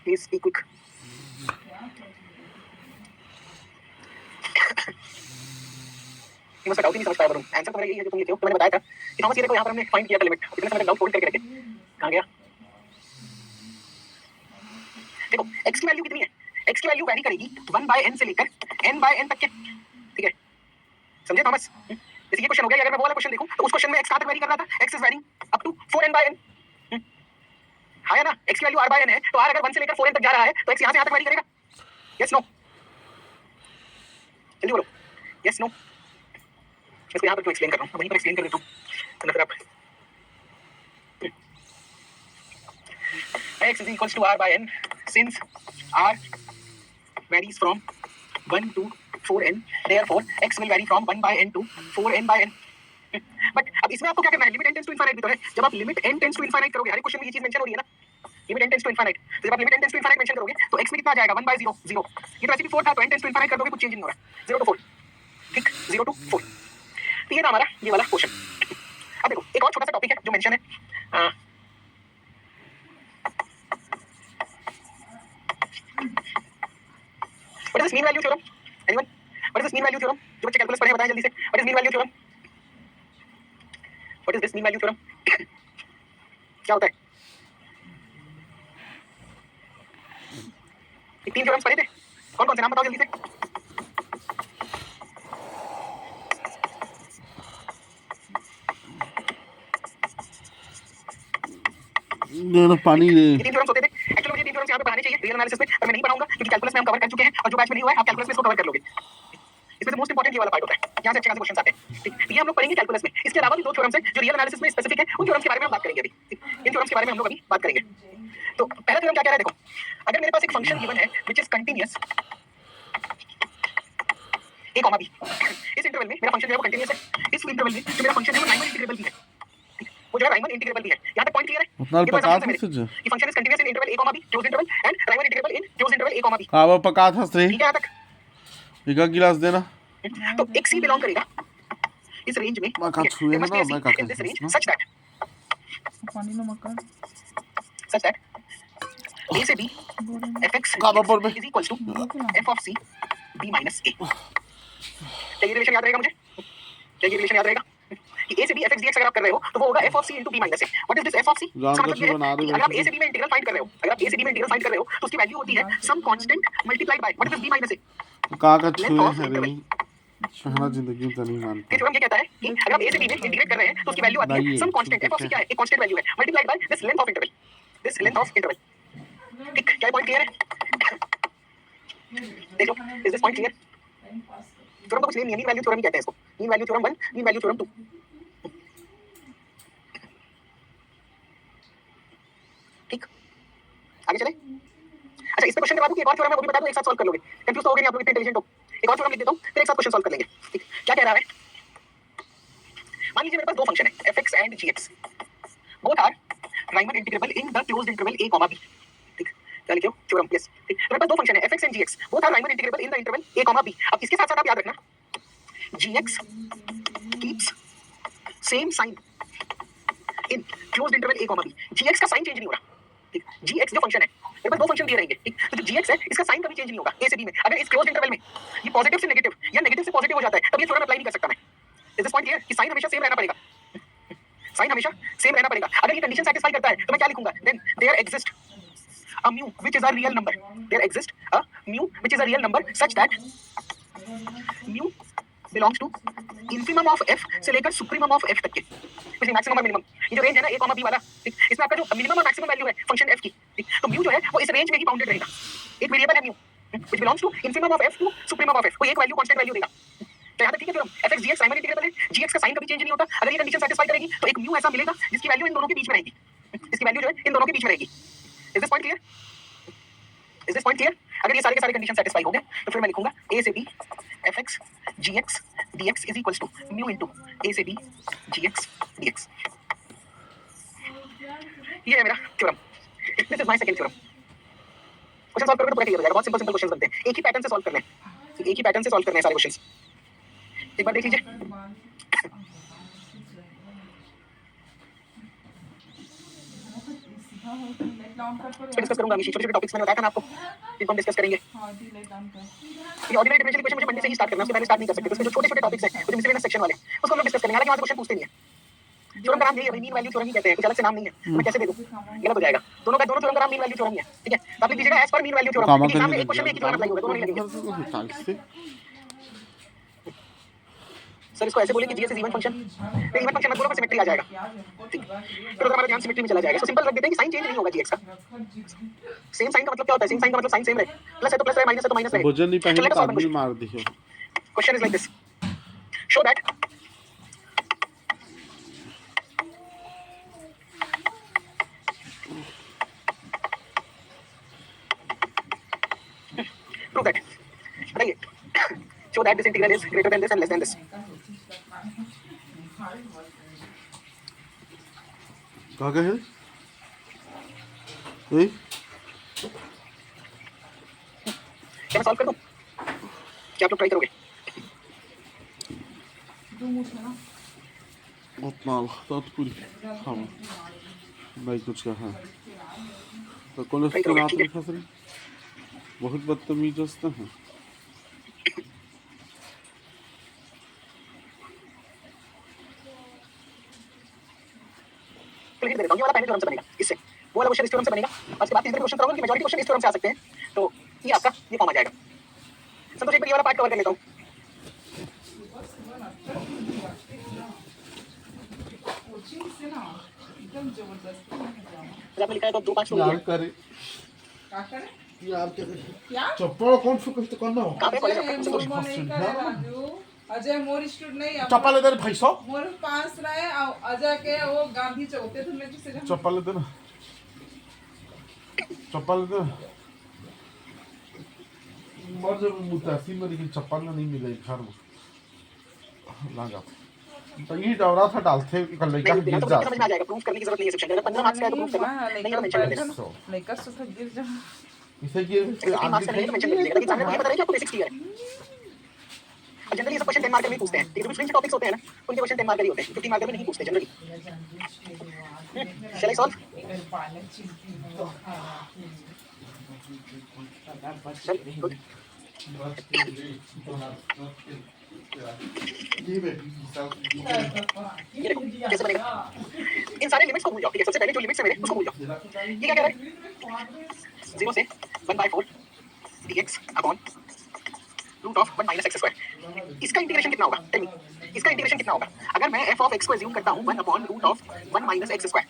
Speaker 1: Please be quick. ये मैं डाउट ही नहीं समझ पाया वरुण। आंसर तो मेरा यही है जो तुम लिखे हो। तो मैंने बताया था कि थॉमस हीरे को यहाँ पर हमने फाइंड किया था लिमिट। इतना समय डाउट फोल्ड करके रखे। कहाँ गया? देखो x की वैल्यू कितनी है? x की वैल्यू वैरी करेगी 1/n से लेकर n/n तक के, ठीक है? समझे थॉमस? जैसे ये क्वेश्चन हो गया, अगर मैं वो वाला क्वेश्चन देखूं तो उस क्वेश्चन में x कहां तक वैरी कर रहा था? x is varying up to 4n/n। हाँ या ना? x की वैल्यू r/n है, तो r अगर 1 से लेकर 4n तक जा रहा है तो x यहां से यहां तक वैरी करेगा। Yes no? जल्दी बोलो। Yes no? इसको यहां पर क्यों एक्सप्लेन कर रहा हूं? वहीं पर एक्सप्लेन कर देता हूं। तो फिर आप x is equals to r/n since r varies from 1 to 4n, therefore x will vary from 1/n to 4n/n। But अब इसमें आपको क्या करना है? Limit n tends to infinite भी तो है। जब आप limit n tends to infinite करोगे, हर क्वेश्चन में ये चीज मेंशन हो रही है ना, limit n tends to infinite. तो जब आप limit n tends to infinite mention करोगे तो x में कितना आ जाएगा? 1/0 0। ये तो ऐसे भी 4 था, तो n टेंड्स टू इनफाइनाइट कर दोगे, कुछ चेंज नहीं हो रहा। 0 to 4, ठीक, 0 to 4। तो ये था हमारा ये वाला क्वेश्चन। अब देखो एक और छोटा सा टॉपिक है जो मेंशन है, what is mean value theorem? Anyone? What is mean value theorem? जो बच्चे कैलकुलस पढ़े हैं बताएं जल्दी से। What is mean value theorem? What is this mean value theorem? क्या होता है? ये 3 थ्योरम्स पढ़े थे, कौन कौन से नाम बताओ जल्दी से।
Speaker 2: ना पानी दे।
Speaker 1: ये 3 थ्योरम्स होते थे। एक्चुअली मुझे 3 थ्योरम्स यहाँ पे पढ़ाने चाहिए रियल एनालिसिस में, पर मैं नहीं पढ़ाऊंगा क्योंकि कैलकुलस में हम कवर कर चुके हैं, और जो बैच में नहीं हुआ है आप कैलकुलस में इसको कवर कर लोगे। इसमें से मोस्ट इंपोर्टेंट ये वाला पार्ट होता है, यहाँ से अच्छे खासे क्वेश्चन आते हैं। ठीक, ये हम लोग पढ़ेंगे कैलकुलस में। इसके अलावा भी 2 थ्योरम्स हैं जो रियल एनालिसिस में स्पेसिफिक है, उन थ्योरम्स के बारे में हम बात करेंगे अभी। इन थ्योरम्स के बारे में हम लोग अभी बात करेंगे। तो पहला थ्योरम क्या कह रहा है? देखो, अगर मेरे पास एक फंक्शन गिवन है which is continuous a, b, इस इंटरवल में मेरा फंक्शन जो है वो कंटीन्यूअस है। इस इंटरवल में जो मेरा फंक्शन है वो राइमन इंटीग्रेबल भी है। वो जो है राइमन इंटीग्रेबल भी है। यहाँ तक पॉइंट क्लियर है?
Speaker 2: उतना पका था सच।
Speaker 1: ये function is continuous in interval a, b, close interval, and Riemann integrable in close interval a, b।
Speaker 2: हाँ वो पका था सही।
Speaker 1: ठीक है यहाँ तक?
Speaker 2: एक गिलास देना।
Speaker 1: तो एक c बिलोंग करेगा इस रेंज में,
Speaker 2: मैं का छुए है ना, मैं का
Speaker 1: in this range such that
Speaker 3: पानी लो मक्का
Speaker 1: such that a से b fx
Speaker 2: पर
Speaker 1: is equals to f of c b minus a। क्या ये रिलेशन याद रहेगा मुझे? क्या ये रिलेशन याद रहेगा कि a से b fx dx अगर आप कर रहे हो तो वो होगा f of c into b minus a। What is this f of c? इसका मतलब ये है कि अगर आप a से b में इंटीग्रल फाइंड कर रहे हो, अगर आप a से b में इंटीग्रल फाइंड कर रहे हो तो उसकी वैल्यू होती है some constant multiplied by what is this b minus a।
Speaker 2: का छुए है रे, शहना जिंदगी में तो नहीं मानता।
Speaker 1: ये थ्योरम ये कहता है कि अगर आप a से b में इंटीग्रेट कर रहे हैं तो उसकी वैल्यू आती है some constant f of c। क्या है? एक कांस्टेंट वैल्यू है multiplied by this length of interval, this length of interval. ठीक, क्या पॉइंट क्लियर है? देखो, is this point clear? Theorem को कुछ नहीं, मीन वैल्यू थ्योरम ही कहते हैं इसको। Mean value theorem 1, mean value theorem 2। ठीक, आगे चले। अच्छा, इस पे क्वेश्चन करवा दूं कि एक और थ्योरम है वो भी बता दूं, एक साथ सॉल्व कर लोगे। कंफ्यूज तो हो गए नहीं आप लोग, इतने इंटेलिजेंट हो। एक और थ्योरम लिख देता हूं, फिर एक साथ क्वेश्चन सॉल्व कर लेंगे। ठीक, क्या कह रहा है? मान लीजिए मेरे पास 2 फंक्शन है fx and gx, both are Riemann integrable in the closed interval a, b। ठीक, क्या लिखे हो? Theorem, yes. ठीक, तो मेरे पास 2 फंक्शन है fx and gx, both are Riemann integrable in the interval a, b। अब इसके साथ-साथ आप याद रखना gx keeps same sign in closed interval a, b। gx का साइन चेंज नहीं हो रहा। ठीक, gx जो फंक्शन है, मेरे पास 2 फंक्शन दिए रहेंगे। ठीक, तो जो gx है इसका साइन कभी चेंज नहीं होगा a से b में। अगर इस क्लोज्ड इंटरवल में ये पॉजिटिव से नेगेटिव या नेगेटिव से पॉजिटिव हो जाता है तब ये थ्योरम अप्लाई नहीं कर सकता मैं। इज दिस पॉइंट क्लियर कि साइन हमेशा सेम रहना पड़ेगा? साइन हमेशा सेम रहना पड़ेगा। अगर ये कंडीशन सैटिस्फाई करता है तो मैं क्या लिखूंगा? Then there exist a mu which is a real number, there exist a mu which is a real number such that mu belongs to infimum of f से लेकर सुप्रीमम ऑफ f तक के, इसमें मैक्सिमम और minimum. ये जो range है ना a, b वाला, ठीक, इसमें आपका जो मिनिमम और मैक्सिमम वैल्यू है फंक्शन f की, ठीक, तो म्यू जो है वो इस रेंज में ही बाउंडेड रहेगा। एक वेरिएबल है mu which belongs to infimum of f to supremum of f, वो एक वैल्यू कांस्टेंट वैल्यू देगा। तो यहाँ तक ठीक है? फिर fx gx राइमन इंटीग्रेबल है, gx का साइन कभी चेंज नहीं होता। अगर ये कंडीशन सैटिस्फाई करेगी तो एक म्यू ऐसा मिलेगा जिसकी वैल्यू इन दोनों के बीच में रहेगी, इसकी वैल्यू जो है इन दोनों के बीच में रहेगी। Is this point clear? Is this point clear? अगर ये सारे के सारे कंडीशन सैटिस्फाई हो गए तो फिर मैं लिखूंगा a से b fx gx dx is equals to mu into a से b gx dx। ये है मेरा theorem. This is my second theorem. Question solve करोगे तो पूरा क्लियर हो जाएगा। बहुत सिंपल सिंपल क्वेश्चंस बनते हैं, एक ही पैटर्न से सॉल्व करने हैं, एक ही पैटर्न से सॉल्व करने हैं सारे क्वेश्चंस। एक बार देख लीजिए।
Speaker 3: हाँ लाइट डाउन कर
Speaker 1: इस पर डिस्कस करूंगा अभी छोटे छोटे टॉपिक्स मैंने बताया था ना आपको जिनको हम डिस्कस करेंगे
Speaker 3: हाँ दी लाइट डाउन कर
Speaker 1: ये ऑर्डिनरी डिफरेंशियल इक्वेशन मुझे मंडे से ही स्टार्ट करना है, उससे पहले स्टार्ट नहीं कर सकते। तो उसमें जो छोटे छोटे टॉपिक्स हैं जो मिसलेनियस सेक्शन वाले उसको हम लोग डिस्कस करेंगे। हालांकि वहां से क्वेश्चन पूछते नहीं है। थ्योरम का नाम यही है, मीन वैल्यू थ्योरम ही कहते हैं, कुछ अलग से नाम नहीं है। तो मैं कैसे दे दूं, गलत हो जाएगा। दोनों थ्योरम का नाम मीन वैल्यू थ्योरम ही है, ठीक है। तो आप लिख दीजिएगा as per mean value theorem.
Speaker 2: Comma
Speaker 1: exam में
Speaker 2: करने
Speaker 1: एक क्वेश्चन में एक ही थ्योरम अप्लाई होगा, दोनों नहीं लगेंगे। सर इसको ऐसे बोले कि जीएस इज इवन फंक्शन, तो इवन फंक्शन मत बोलो, पर सिमेट्री आ जाएगा। ठीक, फिर उधर हमारा ध्यान सिमेट्री में चला जाएगा। सो सिंपल रख देते हैं कि साइन चेंज नहीं होगा जीएक्स का। सेम साइन का मतलब क्या होता है? सेम साइन का मतलब साइन सेम रहे, प्लस है तो प्लस रहे, माइनस है तो माइनस रहे।
Speaker 2: भोजन नहीं
Speaker 1: चलो
Speaker 2: पहले
Speaker 1: लेट अस सॉल्व
Speaker 2: ताजमील
Speaker 1: क्वेश्चन।
Speaker 2: मार दी हो।
Speaker 1: Question is like this. Show that prove that. बताइए. Show that this integral is greater than this and less than this.
Speaker 2: कहाँ गए हैं? ए?
Speaker 1: क्या मैं सॉल्व कर दूं? क्या आप लोग ट्राई करोगे?
Speaker 2: उतना पूरी हाँ भाई कुछ कहा तो कोलेस्ट्रॉल आप फंस रही बहुत बदतमीज होते हैं।
Speaker 1: चलो हिंट दे देता हूँ, ये वाला पहले थ्योरम से बनेगा, इससे वो वाला क्वेश्चन इस थ्योरम से बनेगा और उसके बाद तीसरे क्वेश्चन करूंगा कि मेजॉरिटी क्वेश्चन इस थ्योरम से आ सकते हैं। तो ये आपका ये फॉर्म आ जाएगा। संतोष एक बार ये वाला पार्ट कवर कर लेता हूँ। आपने लिखा है तो 2-5 लोग
Speaker 2: यार करे
Speaker 3: क्या करे
Speaker 2: यार
Speaker 3: क्या
Speaker 2: चप्पल कौन फोकस तो करना हो
Speaker 1: कहाँ पे कॉलेज आपका?
Speaker 3: मोर नहीं करे राजू अजय मोर स्टूडेंट नहीं
Speaker 2: चप्पल इधर भाई साहब
Speaker 3: मोर पास रहे अजय के वो गांधी चौक पे तुमने किससे
Speaker 2: चप्पल इधर मर जब मुतासी में लेकिन चप्पल नहीं मिले घर में लागा तो ये डवरा था डालते कल लड़का गिर जा
Speaker 1: समझ में आ जाएगा। प्रूफ करने की जरूरत नहीं है सेक्शन अगर 15 मार्क्स का है तो प्रूफ करना नहीं तो मेंशन कर देना।
Speaker 3: लेकर से गिर जा
Speaker 2: इसे गिर
Speaker 1: 15 मार्क्स का नहीं तो मेंशन कर दीजिएगा। लेकिन सामने ये पता है कि आपको बेसिक्स क्लियर है। और जनरली ये सब क्वेश्चन 10 मार्क में ही पूछते हैं। ठीक है, जो फ्रिंज टॉपिक्स होते हैं ना उनके क्वेश्चन 10 मार्क के ही होते हैं, 15 मार्क में नहीं पूछते जनरली। Shall I solve? चल गुड। ये देखो कैसे बनेगा। इन सारे लिमिट्स को भूल जाओ। ठीक है, सबसे पहले जो लिमिट्स है मेरे उसको भूल जाओ। ये क्या कह रहा है? 0 से 1/4 dx upon root of 1 minus x square. इसका इंटीग्रेशन कितना होगा? टेल मी, इसका इंटीग्रेशन कितना होगा? अगर मैं f ऑफ x को अज्यूम करता हूँ 1 upon root of 1 minus x square,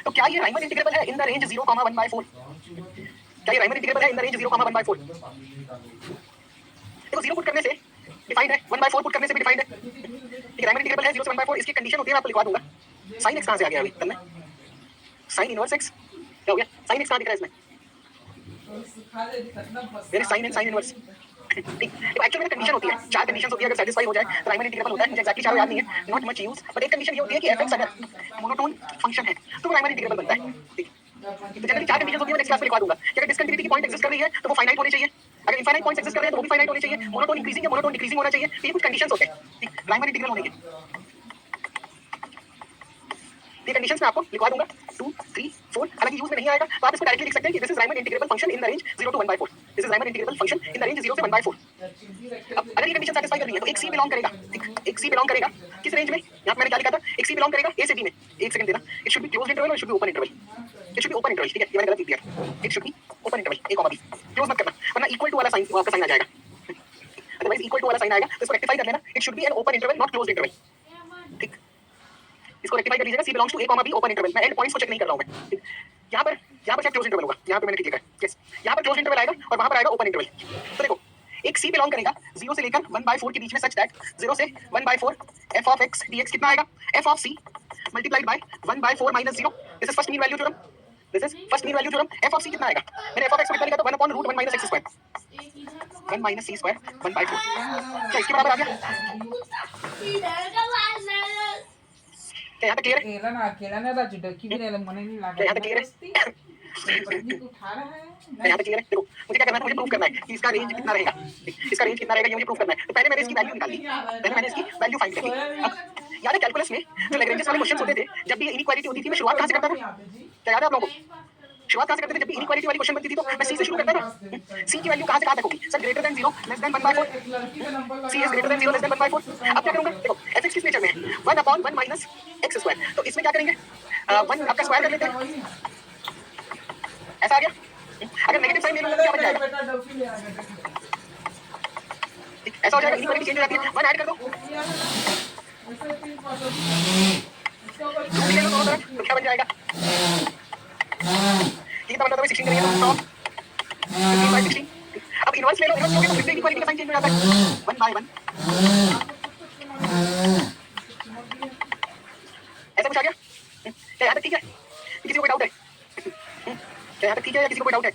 Speaker 1: तो क्या ये राइमन इंटीग्रेबल है इन द रेंज 0, 1/4? क्या ये राइमन इंटीग्रेबल है इन द रेंज 0, 1/4? देखो 0 पुट करने से डिफाइंड है, 1/4 पुट करने से भी डिफाइंड है। ठीक है, राइमन इंटीग्रेबल है 0 से 1/4। इसकी कंडीशन होती है, मैं आपको लिखवा दूंगा। sin x कहां से आ गया अभी तब में? sin इनवर्स x क्या हो गया? sin x कहां दिख रहा है इसमें? मेरे sin and sin इनवर्स। ठीक, तो एक्चुअली में कंडीशन होती है, 4 कंडीशंस होती है। अगर सैटिस्फाई हो जाए तो राइमन इंटीग्रेबल होता है। मुझे एक्जेक्टली चारों याद नहीं है, नॉट मच यूज, बट एक कंडीशन ये होती है कि f x अगर मोनोटोन फंक्शन है तो वो राइमन इंटीग्रेबल बनता है। ठीक, तो जनरली 4 कंडीशंस होती है, मैं नेक्स्ट क्लास में लिखवा दूंगा कि अगर डिस्कंटिन्यूटी की पॉइंट एग्जिस्ट कर रही है तो वो फाइनाइट होनी चाहिए, अगर इनफाइनाइट पॉइंट्स एग्जिस्ट कर रहे हैं तो वो भी फाइनाइट होने चाहिए, मोनोटोन इंक्रीजिंग या मोनोटोन डिक्रीजिंग होना चाहिए। तो ये कुछ कंडीशंस होते हैं ठीक राइमन इंटीग्रल होने के। ये कंडीशंस मैं आपको लिखवा दूंगा 2, 3, 4। हालांकि यूज में नहीं आएगा तो आप इसको डायरेक्टली लिख सकते हैं कि this is Riemann integrable function in the range 0 to 1/4। This is Riemann integrable function in the range 0 से 1/4। अब अगर ये कंडीशन सैटिस्फाई कर रही है तो एक सी बिलोंग करेगा। ठीक, एक सी बिलोंग करेगा किस रेंज में? यहां पे मैंने क्या लिखा था? एक सी बिलोंग करेगा ए से बी में। एक सेकंड देना, it should be closed interval और it should be open interval. It should be open interval. ठीक है, ये मैंने गलत लिख दिया। It should be open interval A comma B. Close मत करना वरना इक्वल टू वाला साइन आपका साइन आ जाएगा। अदरवाइज इक्वल टू वाला साइन आएगा तो इसको रेक्टिफाई कर लेना। It should be an open interval not closed interval. ठीक, इसको रेक्टिफाई कर लीजिएगा। C belongs to A comma B open interval. मैं एंड पॉइंट्स को चेक नहीं कर रहा हूं मैं। ठीक, यहां पर शायद क्लोज इंटरवल होगा। यहां पे मैंने ठीक लिखा है। यस, यहां पर क्लोज इंटरवल आएगा और वहां पर आएगा ओपन इंटरवल। तो देखो एक सी बिलोंग करेगा 0 से लेकर 1/4 के बीच में सच दैट 0 से 1/4 f ऑफ x dx कितना आएगा? f of c multiplied by 1/4 minus 0। This is first mean value theorem. This is first mean value theorem. f of c कितना आएगा? मैंने f ऑफ x को कितना लिखा था? 1 upon root 1 minus x square. 1 minus c square 1/4 क्या इसके बराबर आ गया? क्या यहाँ तक क्लियर है?
Speaker 3: अकेला ना राजू डकी भी नहीं मने नहीं लगा
Speaker 1: यहाँ तक क्लियर है?
Speaker 3: पत्नी को उठा रहा है
Speaker 1: यहाँ तक क्लियर है? देखो मुझे क्या करना है, मुझे प्रूव करना है कि इसका रेंज कितना रहेगा। इसका रेंज कितना रहेगा ये मुझे प्रूव करना है। तो पहले मैंने इसकी वैल्यू निकाली, पहले मैंने इसकी वैल्यू फाइंड करी। अब याद है कैलकुलस में जो लैग्रेंजेस वाले क्वेश्चंस होते थे, जब भी इनइक्वालिटी होती थी मैं शुरुआत कहाँ से करता था? क्या याद है आप लोगों को? शुरुआत कहाँ से करते थे? जब भी इनइक्वालिटी वाली क्वेश्चन बनती थी तो मैं सी से शुरू करता था ना। सी की वैल्यू कहाँ से कहाँ तक होगी? Sir greater than 0 less than 1/4,
Speaker 3: एक लड़की का number
Speaker 1: c is greater than 0 less than 1/4। अब क्या करूंगा? देखो एफ एक्स किस नेचर में है? 1/1 माइनस एक्स स्क्वायर। तो इसमें क्या करेंगे? 1 आपका स्क्वायर कर लेते हैं, ऐसा आ गया। अगर नेगेटिव साइन ले लूंगा तो क्या बन जाएगा?
Speaker 3: बेटा डॉफी ले आ गया।
Speaker 1: ठीक, ऐसा हो जाएगा, इनइक्वालिटी चेंज हो जाती है। 1 ऐड कर दो,
Speaker 3: ऐसे 3 पार्ट इसका ऊपर
Speaker 1: 2 ले लो दोनों तरफ, तो क्या बन जाएगा? ये तो मतलब 16 करेंगे तो 15/16। अब इनवर्स ले लो, इनवर्स लोगे तो फिर से इनइक्वालिटी का साइन चेंज हो जाता है। 1/1 ऐसा कुछ आ गया। क्या यहाँ तक ठीक है? किसी को कोई डाउट है? क्या यहाँ तक ठीक है या किसी को कोई डाउट है?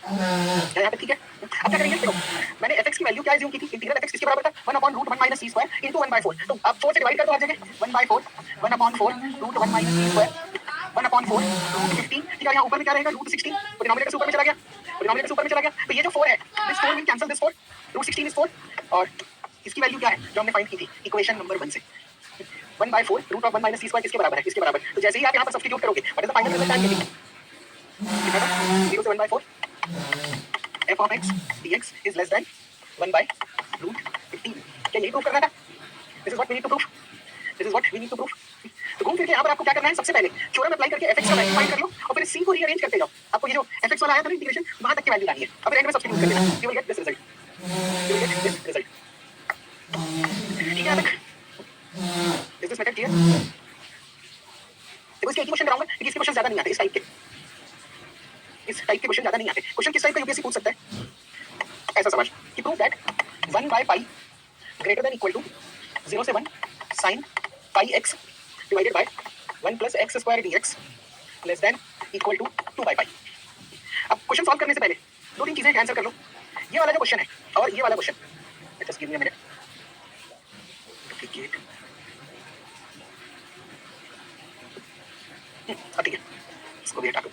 Speaker 1: क्या यहाँ तक ठीक है? अब क्या करेंगे? देखो मैंने fx की वैल्यू क्या अज्यूम की थी? इंटीग्रल fx किसके बराबर था? 1/√1 माइनस c स्क्वायर इनटू 1/4। तो अब 4 से डिवाइड कर दो हर जगह। 1/4 1/4 √1 माइनस c स्क्वायर 1/4 √15। ठीक है, यहाँ ऊपर में क्या रहेगा? √16। तो डिनोमिनेटर से ऊपर में चला गया, डिनोमिनेटर से ऊपर में चला गया। तो ये जो 4 है, this 4 will cancel this 4, √16 is 4 और इसकी वैल्यू क्या है जो हमने फाइंड की थी इक्वेशन नंबर 1 से? 1/4 √1 माइनस c स्क्वायर किसके बराबर है? इसके बराबर। तो जैसे ही आप यहाँ पर सब्स्टिट्यूट करोगे, what is the final result? Time getting 0 से 1/4 f of x dx is less than 1/√15। क्या यही प्रूव करना था? This is what we need to prove. This is what we need to prove. तो घूम फिर के यहाँ पर आपको क्या करना है? सबसे पहले थ्योरम अप्लाई करके fx का वैल्यू फाइंड कर लो और फिर c को रीअरेंज करते जाओ। आपको ये जो fx वाला आया था ना इंटीग्रेशन, वहां तक की वैल्यू लानी है और फिर एंड में सब्स्टिट्यूट कर देना। You will get this result. You will get this result. ठीक है यहाँ तक? Is this method clear? देखो इसके एक ही क्वेश्चन कराऊंगा क्योंकि इसके क्वेश्चन ज्यादा नहीं आते इस टाइप के। इस टाइप के क्वेश्चन ज्यादा नहीं आते। क्वेश्चन किस टाइप का यूपीएससी पूछ सकता है? ऐसा सवाल कि prove that 1/π greater than equal to 0 से 1 sin πx divided by 1 plus x square dx less than equal to 2/π। अब क्वेश्चन सॉल्व करने से पहले 2-3 चीजें आंसर कर लो। ये वाला जो क्वेश्चन है और ये वाला question, just give me a minute. Duplicate, ठीक है, इसको भी हटा दो।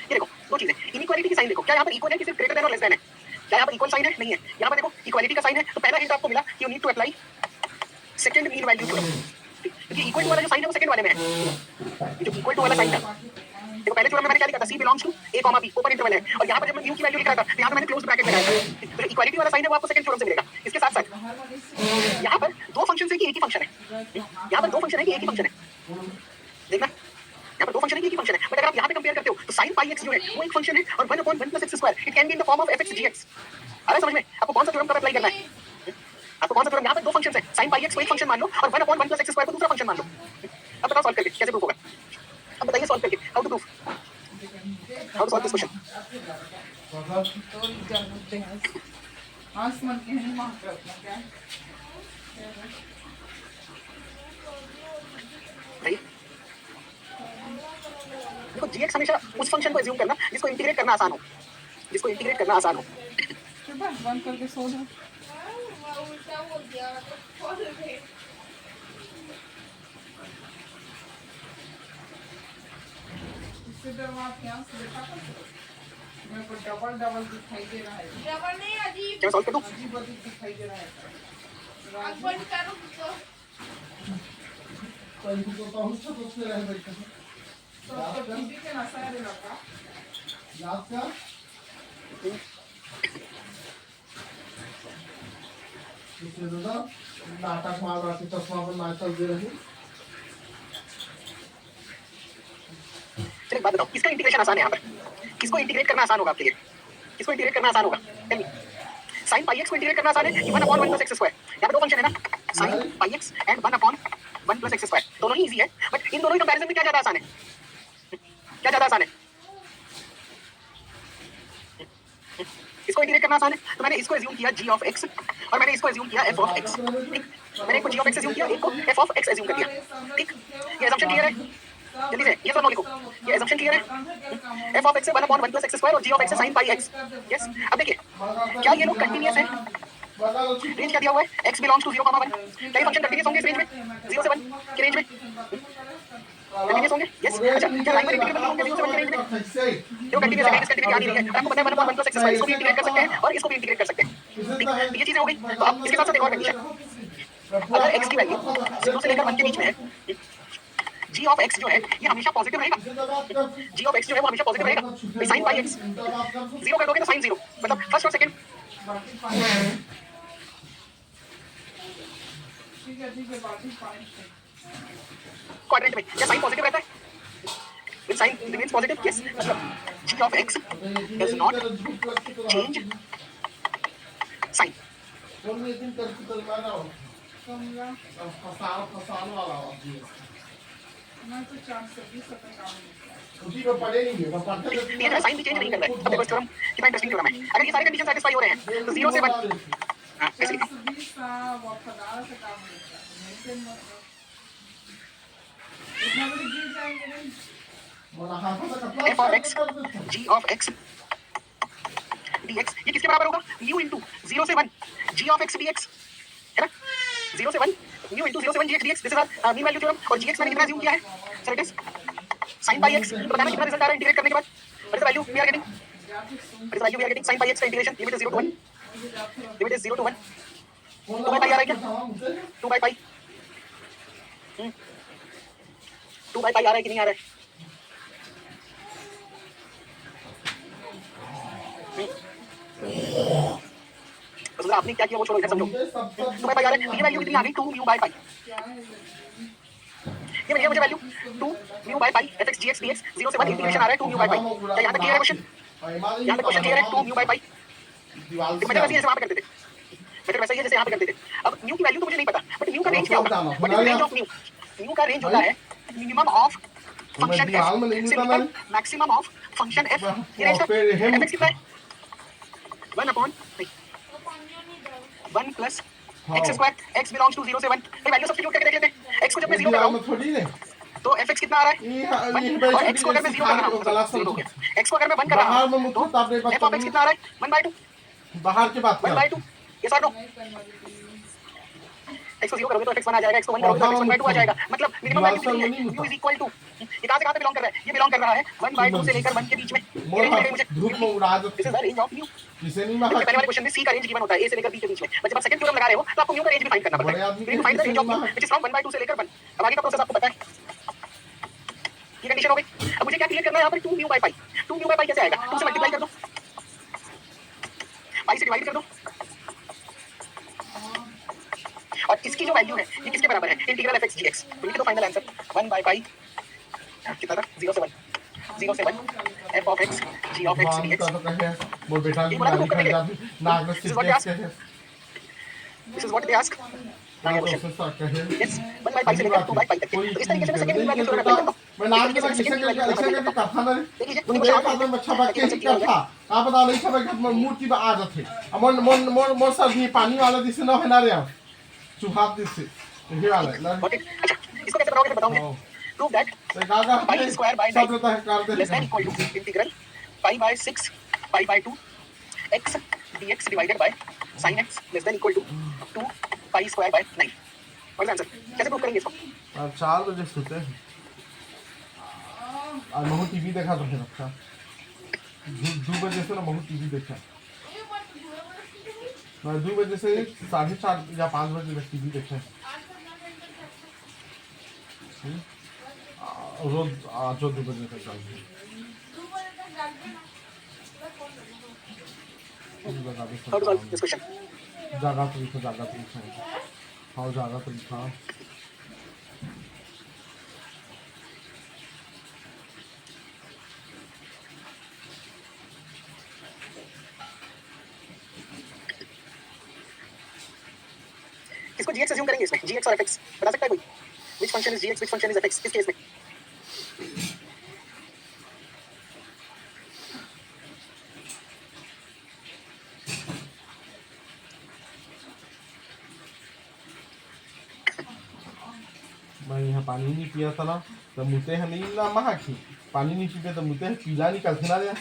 Speaker 1: ये देखो दो चीजें, इनइक्वालिटी की साइन देखो, क्या यहाँ पर इक्वल है कि सिर्फ ग्रेटर देन और लेस देन है? क्या यहाँ पर इक्वल साइन है? नहीं है। यहाँ पर देखो इक्वालिटी का साइन है। तो पहला हिंट आपको मिला कि you need to apply second mean value theorem, क्योंकि इक्वल टू वाला जो साइन है वो सेकंड वाले में है। जो इक्वल टू वाला साइन था, देखो पहले थ्योरम में मैंने क्या लिखा था? C belongs to A, B open interval है, और यहाँ पर जब मैं म्यू की वैल्यू लिख रहा था तो यहाँ पर मैंने क्लोज ब्रैकेट लगाया था। तो इक्वालिटी वाला साइन है वो आपको सेकंड थ्योरम से मिलेगा। इसके साथ साथ यहाँ पर दो फंक्शन है कि एक ही फंक्शन है, यहाँ पर दो फंक्शन है कि एक ही फंक्शन है। देखना यहाँ पर दो फंक्शन है कि एक ही फंक्शन है, बट अगर आप यहाँ पे कंपेयर करते हो तो sin πx जो है वो एक फंक्शन है और 1/1 + x square it can be in the form of fx dx। आ रहा है समझ में? आपको कौन सा थ्योरम कब अप्लाई करना है? आपको कौन सा थ्योरम? यहाँ पर दो फंक्शंस हैं, sin πx को एक फंक्शन मान लो और 1/1 + x स्क्वायर को दूसरा फंक्शन मान लो। अब बताओ सॉल्व करके कैसे प्रूफ होगा? अब बताइए सॉल्व करके how to proof, how to solve this question. बताइए। देखो gx हमेशा उस फंक्शन को अज्यूम करना जिसको इंटीग्रेट करना आसान हो, जिसको इंटीग्रेट करना आसान हो।
Speaker 3: बंद करके सो जाओ। इससे आप यहाँ से देखा था मेरे को डबल डबल दिखाई दे रहा है।
Speaker 4: डबल नहीं अजीब,
Speaker 1: क्या सॉल्व कर दूं?
Speaker 3: अजीब अजीब दिखाई दे रहा है।
Speaker 4: अकबर करो तो
Speaker 3: तो दीदी के नशा है लड़का।
Speaker 5: नाटक मार रहा चश्मा पर नाटक दे रही।
Speaker 1: चलिए बात बताओ, किसका इंटीग्रेशन आसान है यहाँ पर? किसको इंटीग्रेट करना आसान होगा आपके लिए? किसको इंटीग्रेट करना आसान होगा? sin πx को इंटीग्रेट करना आसान है कि 1/1 + x स्क्वायर। यहाँ पे दो फंक्शन है ना, sin πx and 1/1 + x square, दोनों ही इजी है, बट इन दोनों के कंपैरिजन में क्या ज्यादा आसान है? क्या ज्यादा आसान है? इसको इंटीग्रेट करना आसान है, तो मैंने इसको अज्यूम किया g of x और मैंने इसको अज्यूम किया f of x। ठीक, मैंने एक को g of x अज्यूम किया, एक को f of x अज्यूम कर दिया। ठीक, ये असम्पशन क्लियर है? जल्दी से ये सब लिखो, ये assumption क्लियर है? f of x है 1/1 + x स्क्वायर और g of x है sin πx। यस, अब देखिए क्या ये लोग कंटीन्यूअस है? रेंज क्या दिया हुआ है? x belongs to 0, 1। क्या ये फंक्शन कंटीन्यूअस होंगे इस रेंज में? 0 से 1 के रेंज में कंटीन्यूअस होंगे? यस। अच्छा, क्या लाइन में इंटीग्रेट होंगे 0 से 1 के रेंज में? जो कंटीन्यूअस है, डिसकंटीन्यूअस आ नहीं रही है। आपको पता है 1/1 + x स्क्वायर, इसको भी इंटीग्रेट कर सकते हैं और इसको भी इंटीग्रेट कर सकते हैं। ठीक, तो ये चीजें हो गई। तो अब इसके साथ साथ एक और कंडीशन, अगर x की वैल्यू 0 से लेकर 1 के बीच में है, जी ऑफ एक्स जो है ये हमेशा पॉजिटिव रहेगा, जी ऑफ एक्स जो है वो हमेशा पॉजिटिव रहेगा। तो साइन पाई एक्स जीरो कर दोगे तो साइन जीरो, मतलब फर्स्ट और सेकंड
Speaker 3: बाकी 5 ठीक है बाकी 5
Speaker 1: क्वाड्रेंट में क्या साइन पॉजिटिव रहता है? When sign remains positive, yes. मतलब g of x does not change sign.
Speaker 3: कमला मैं तो 420 तक काम
Speaker 1: ये जो साइन भी चेंज नहीं कर रहा है। अब देखो इस थ्योरम कितना इंटरेस्टिंग थ्योरम है। अगर ये सारे कंडीशन सेटिस्फाई हो रहे हैं तो 0 से 1 कैसे लिखें?
Speaker 3: 420 का वफादार से काम होता है मेंटेन मतलब इतना बड़ी गिर जाएंगे नहीं
Speaker 1: f of x g of x dx ये किसके बराबर होगा? mu into 0 से 1 g of x dx है ना, 0 से 1 mu into 0 से 1 gx dx। This is our mean value theorem. और gx मैंने कितना अज्यूम किया है? Sir it is sin pi x। तो बताना कितना रिजल्ट आ रहा है इंटीग्रेट करने के बाद? What is the value we are getting? What is the value we are getting? sin pi x का integration limit is 0 to 1, limit is 0 to 1 2 by pi आ रहा है क्या? 2 by pi 2 by pi आ रहा है कि नहीं आ रहा है? तो सर आपने क्या किया वो छोड़ो, इधर समझो। 2 by pi आ रहा है, ये वैल्यू कितनी आ गई? 2 mu by pi। ये मिल गया मुझे value 2 mu by pi fx gx dx 0 से 1 इंटीग्रेशन आ रहा है 2 mu by pi। क्या यहाँ तक क्लियर है क्वेश्चन? यहाँ तक क्वेश्चन क्लियर है? 2 mu by pi मेथड वैसे ही जैसे वहाँ पे करते थे, मेथड वैसे ही है जैसे यहाँ पे करते थे। अब mu की वैल्यू तो मुझे नहीं पता, बट mu का रेंज क्या होगा? What is the range of mu? mu का रेंज होता है मिनिमम ऑफ फंक्शन f से लेकर मैक्सिमम ऑफ फंक्शन f। ये रेंज तक fx कितना है? 1 upon 1 plus x square, x belongs to 0 से 1। भाई वैल्यू सब्स्टिट्यूट करके देख लेते हैं। x को जब मैं 0 कर रहा हूँ तो fx कितना आ रहा है? 1। और x को अगर मैं 0 कर रहा हूँ x को अगर मैं 1 कर रहा हूँ तो f of x कितना आ रहा है? 1/2
Speaker 5: बाहर की बात
Speaker 1: 1/2 ये सर नो। x को 0 करोगे तो fx 1 आ जाएगा, x को 1 करोगे तो fx 1/2 आ जाएगा। मतलब मिनिमम वैल्यू कितनी है? u इज इक्वल टू, ये कहां से बिलोंग कर रहा है? ये बिलोंग कर रहा है 1/2 से लेकर 1 के बीच में। ये रेंज मिल गई मुझे।
Speaker 5: धूप में उड़ा दो
Speaker 1: this is the range of mu।
Speaker 5: किसे नहीं
Speaker 1: पहले
Speaker 5: मार
Speaker 1: वाले क्वेश्चन में c का रेंज गिवन होता है a से लेकर b के बीच में, बट जब आप सेकंड थ्योरम लगा रहे हो तो आपको mu का रेंज भी फाइंड करना पड़ता है। You find the range of mu which is from 1/2 से लेकर 1। अब आगे का प्रोसेस आपको पता है। ये कंडीशन हो गई। अब मुझे क्या क्लियर करना है यहाँ पर? 2 mu by pi। 2 mu by pi कैसे आएगा? 2 से मल्टीप्लाई कर दो, pi से डिवाइड कर दो, और इसकी जो वैल्यू है ये किसके बराबर है? Integral fx gx। तो ये तो फाइनल आंसर 1 by pi कितना था? 0 से 1 f of x g of x dx।
Speaker 5: मोर बेटा की नानी खा जाती नाक में सिर के
Speaker 1: this is what they ask. Yes 1 by pi से लेकर 2 by pi तक। तो इस तरीके से मैं सेकंड वैल्यू थ्योरम अप्लाई करता हूं।
Speaker 5: मैं नाक में ऐसे करके करता ना रे तुम देखा तो अच्छा बच्चे की करता आप बता नहीं सब मूर्ति में आ जाते मोर मोर मोर मोर सब भी पानी वाला दिसे ना है ना रे चुहाब दिसे ये वाला ना
Speaker 1: ओके अच्छा इसको कैसे बनाओगे बताऊं मैं। Prove that pi square by 9 less than equal to integral pi by 6 pi by 2 x dx divided by sin x less than equal to 2 pi square by 9। What is answer? कैसे prove करेंगे इसको?
Speaker 5: अब 4 बजे सोते हैं और Mhow TV देखा तो फिर अच्छा 2 बजे से ना महू टीवी देखा मैं 2 बजे से 4:30 या 5 बजे तक टीवी देखा रोज आज 2 बजे तक जागी
Speaker 1: how to solve this question?
Speaker 5: जागा तो लिखा हाँ जागा तो लिखा
Speaker 1: इसको gx अज्यूम करेंगे इसमें gx और fx बता सकता है कोई? which function is gx which function is fx किस केस में?
Speaker 5: मैं यहाँ पानी नहीं पिया था ना तो मुझे है नहीं ना महाखी पानी नहीं पीते तो मुझे पीला निकलते ना रे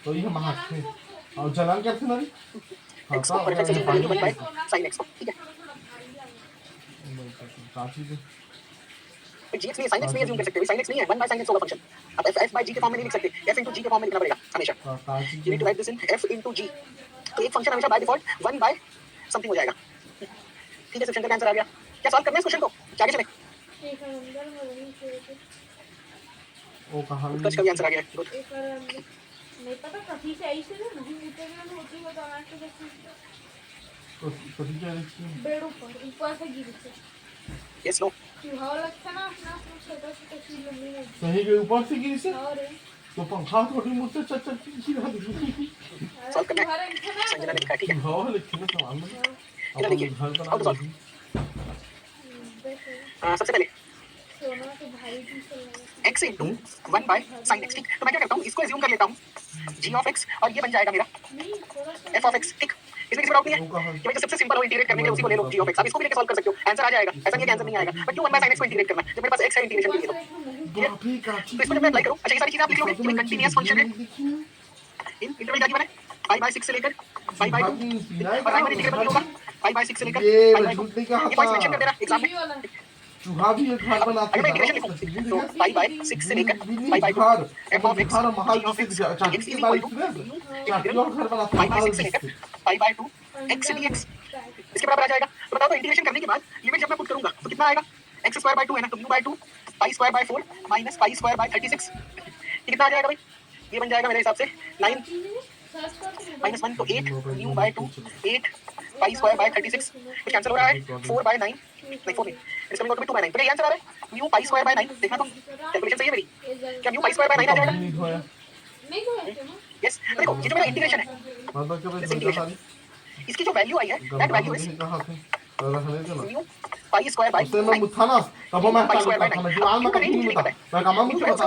Speaker 5: तो ये महाखी और जलन करते ना रे हाँ
Speaker 1: x को और fx अज्यूम करेंगे 1 by sin x को, ठीक है?
Speaker 5: काफी
Speaker 1: gx नहीं sin x नहीं अज्यूम कर सकते, sin x नहीं है 1 by sin x होगा फंक्शन। अब f by g के फॉर्म में नहीं लिख सकते, f into g के फॉर्म में लिखना पड़ेगा हमेशा। you need to write this in f into g। तो एक फंक्शन हमेशा बाय डिफॉल्ट 1 by समथिंग हो जाएगा। ठीक है, शिवशंकर का आंसर आ गया। क्या सॉल्व करना है इस क्वेश्चन को? क्या आगे चलें?
Speaker 5: वो कहाँ
Speaker 1: उत्कर्ष का भी आंसर आ गया है। गुड।
Speaker 4: एक और नहीं पता कभी से आई से नहीं इंटरव्यू होती हो तो आके देखो
Speaker 5: कभी क्या लिखी
Speaker 4: बेड ऊपर से गिरी से
Speaker 1: यस नो
Speaker 4: चूहा लगता ना अपना छोटा छोटा चीज लंबी में
Speaker 5: सही के ऊपर से गिरी से
Speaker 4: और
Speaker 5: तो पंखा थोड़ी मुझसे चच चच गिरा दी
Speaker 1: सॉल्व करना है। संजना ने लिखा है, ठीक है।
Speaker 5: हाँ लिखी ना सवाल में
Speaker 1: इधर देखिए,
Speaker 5: घर
Speaker 1: हाउ
Speaker 5: बना
Speaker 1: टू सॉल्व। सबसे पहले
Speaker 4: सोना के भाई की से
Speaker 1: x into 1 by sin x, ठीक। तो मैं क्या करता हूँ, इसको एज्यूम कर लेता हूँ g of x और ये बन जाएगा मेरा
Speaker 4: नहीं थोड़ा सा
Speaker 1: f of x, ठीक। इसमें किसी डाउट नहीं है कि भाई जो सबसे सिंपल हो इंटीग्रेट करने के लिए उसी को ले लो g of x। आप इसको भी लेके सॉल्व कर सकते हो, आंसर आ जाएगा। ऐसा नहीं है कि आंसर नहीं आएगा, बट क्यों 1 by sin x को इंटीग्रेट करना है जब मेरे पास x है इंटीग्रेशन के लिए। तो
Speaker 5: बापी का
Speaker 1: तो इसको जब मैं अप्लाई करूँ, अच्छा ये सारी चीजें आप लिख लोगे कि कंटीन्यूअस फंक्शन है इन इंटरवल क्या गिवन है 5/6 से लेकर 5/2 और प्राइमरी इंटीग्रल भी होगा 5/6 से लेकर
Speaker 5: ये
Speaker 1: 5/2।
Speaker 5: झूठ नहीं कहा
Speaker 1: ये पॉइंट्स मेंशन कर देना एग्जाम में।
Speaker 4: ये वाला
Speaker 5: चूहा भी एक घर बनाते
Speaker 1: अगर मैं इंटीग्रेशन लिखूं तो 5/6 से लेकर 5/2 f of x g of x x is equal to
Speaker 5: घर बनाते
Speaker 1: 5/6 से लेकर 5/2 x dx इसके बराबर आ जाएगा। तो बताओ, तो इंटीग्रेशन करने के बाद लिमिट जब मैं पुट करूंगा तो कितना आएगा, x²/2 है ना, तो u/2 pi²/4 माइनस pi²/36 ये कितना आ जाएगा भाई, ये बन जाएगा मेरे हिसाब से 9 -1 तो 8 u/2 8 pi²/36 कुछ कैंसिल हो रहा है 4/9 नहीं 4 नहीं इसका मतलब 2/9 तो ये आंसर आ रहा है mu pi²/9। देखना तो कैलकुलेशन सही है मेरी, क्या mu pi²/9 आ जाएगा।
Speaker 4: नहीं तो है
Speaker 1: यस देखो ये जो मेरा इंटीग्रेशन है इसकी जो वैल्यू आई है that value is mu pi²/9
Speaker 5: था ना तब मैं जुआन में कहीं नहीं बता मैं कमा मुझे बता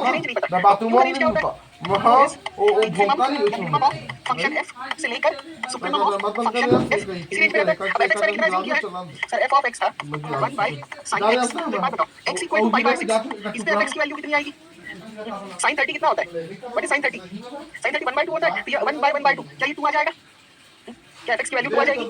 Speaker 5: मैं बाथरूम में नहीं बता वहां ओ भोंका नहीं
Speaker 1: मिनिमम ऑफ फंक्शन f से लेकर सुप्रीमम ऑफ फंक्शन f इसी रेंज में रहता है। अब f मैंने कितना एज्यूम किया है सर, f of x था 1 by sin x। तो बात बताओ x इक्वल टू 5/6 इसमें f x की वैल्यू कितनी आएगी, sin 30 कितना होता है, व्हाट इज sin 30 sin 30 1/2 होता है, तो ये 1 by 1/2 क्या ये 2 आ जाएगा, क्या f x की वैल्यू 2 आ जाएगी।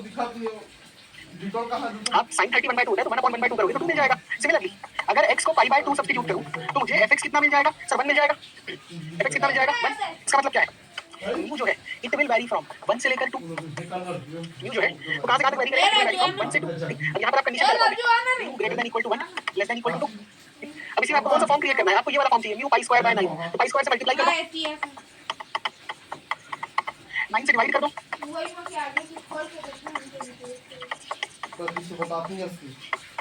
Speaker 1: आप sin 30 1/2 होता है तो 1/1/2 करोगे तो 2 मिल जाएगा। सिमिलरली अगर x को pi/2 सब्स्टिट्यूट करूं तो मुझे fx कितना मिल जाएगा सर, 1 मिल जाएगा। fx कितना मिल जाएगा 1। इसका मतलब क्या है, mu जो है इट विल वेरी फ्रॉम 1 से लेकर 2। mu जो है वो कहां से कहां तक वेरी करेगा, वेरी फ्रॉम 1 से 2। अब यहां पर आप कंडीशन लगाओगे mu greater than equal to 1 less than equal to 2। अब इसी में आपको कौन सा फॉर्म क्रिएट करना है, आपको ये वाला फॉर्म चाहिए mu pi²/9 तो pi² से मल्टीप्लाई कर दो 9 से डिवाइड कर दो
Speaker 4: वही में के आगे की खोल के देखना
Speaker 5: से बताती है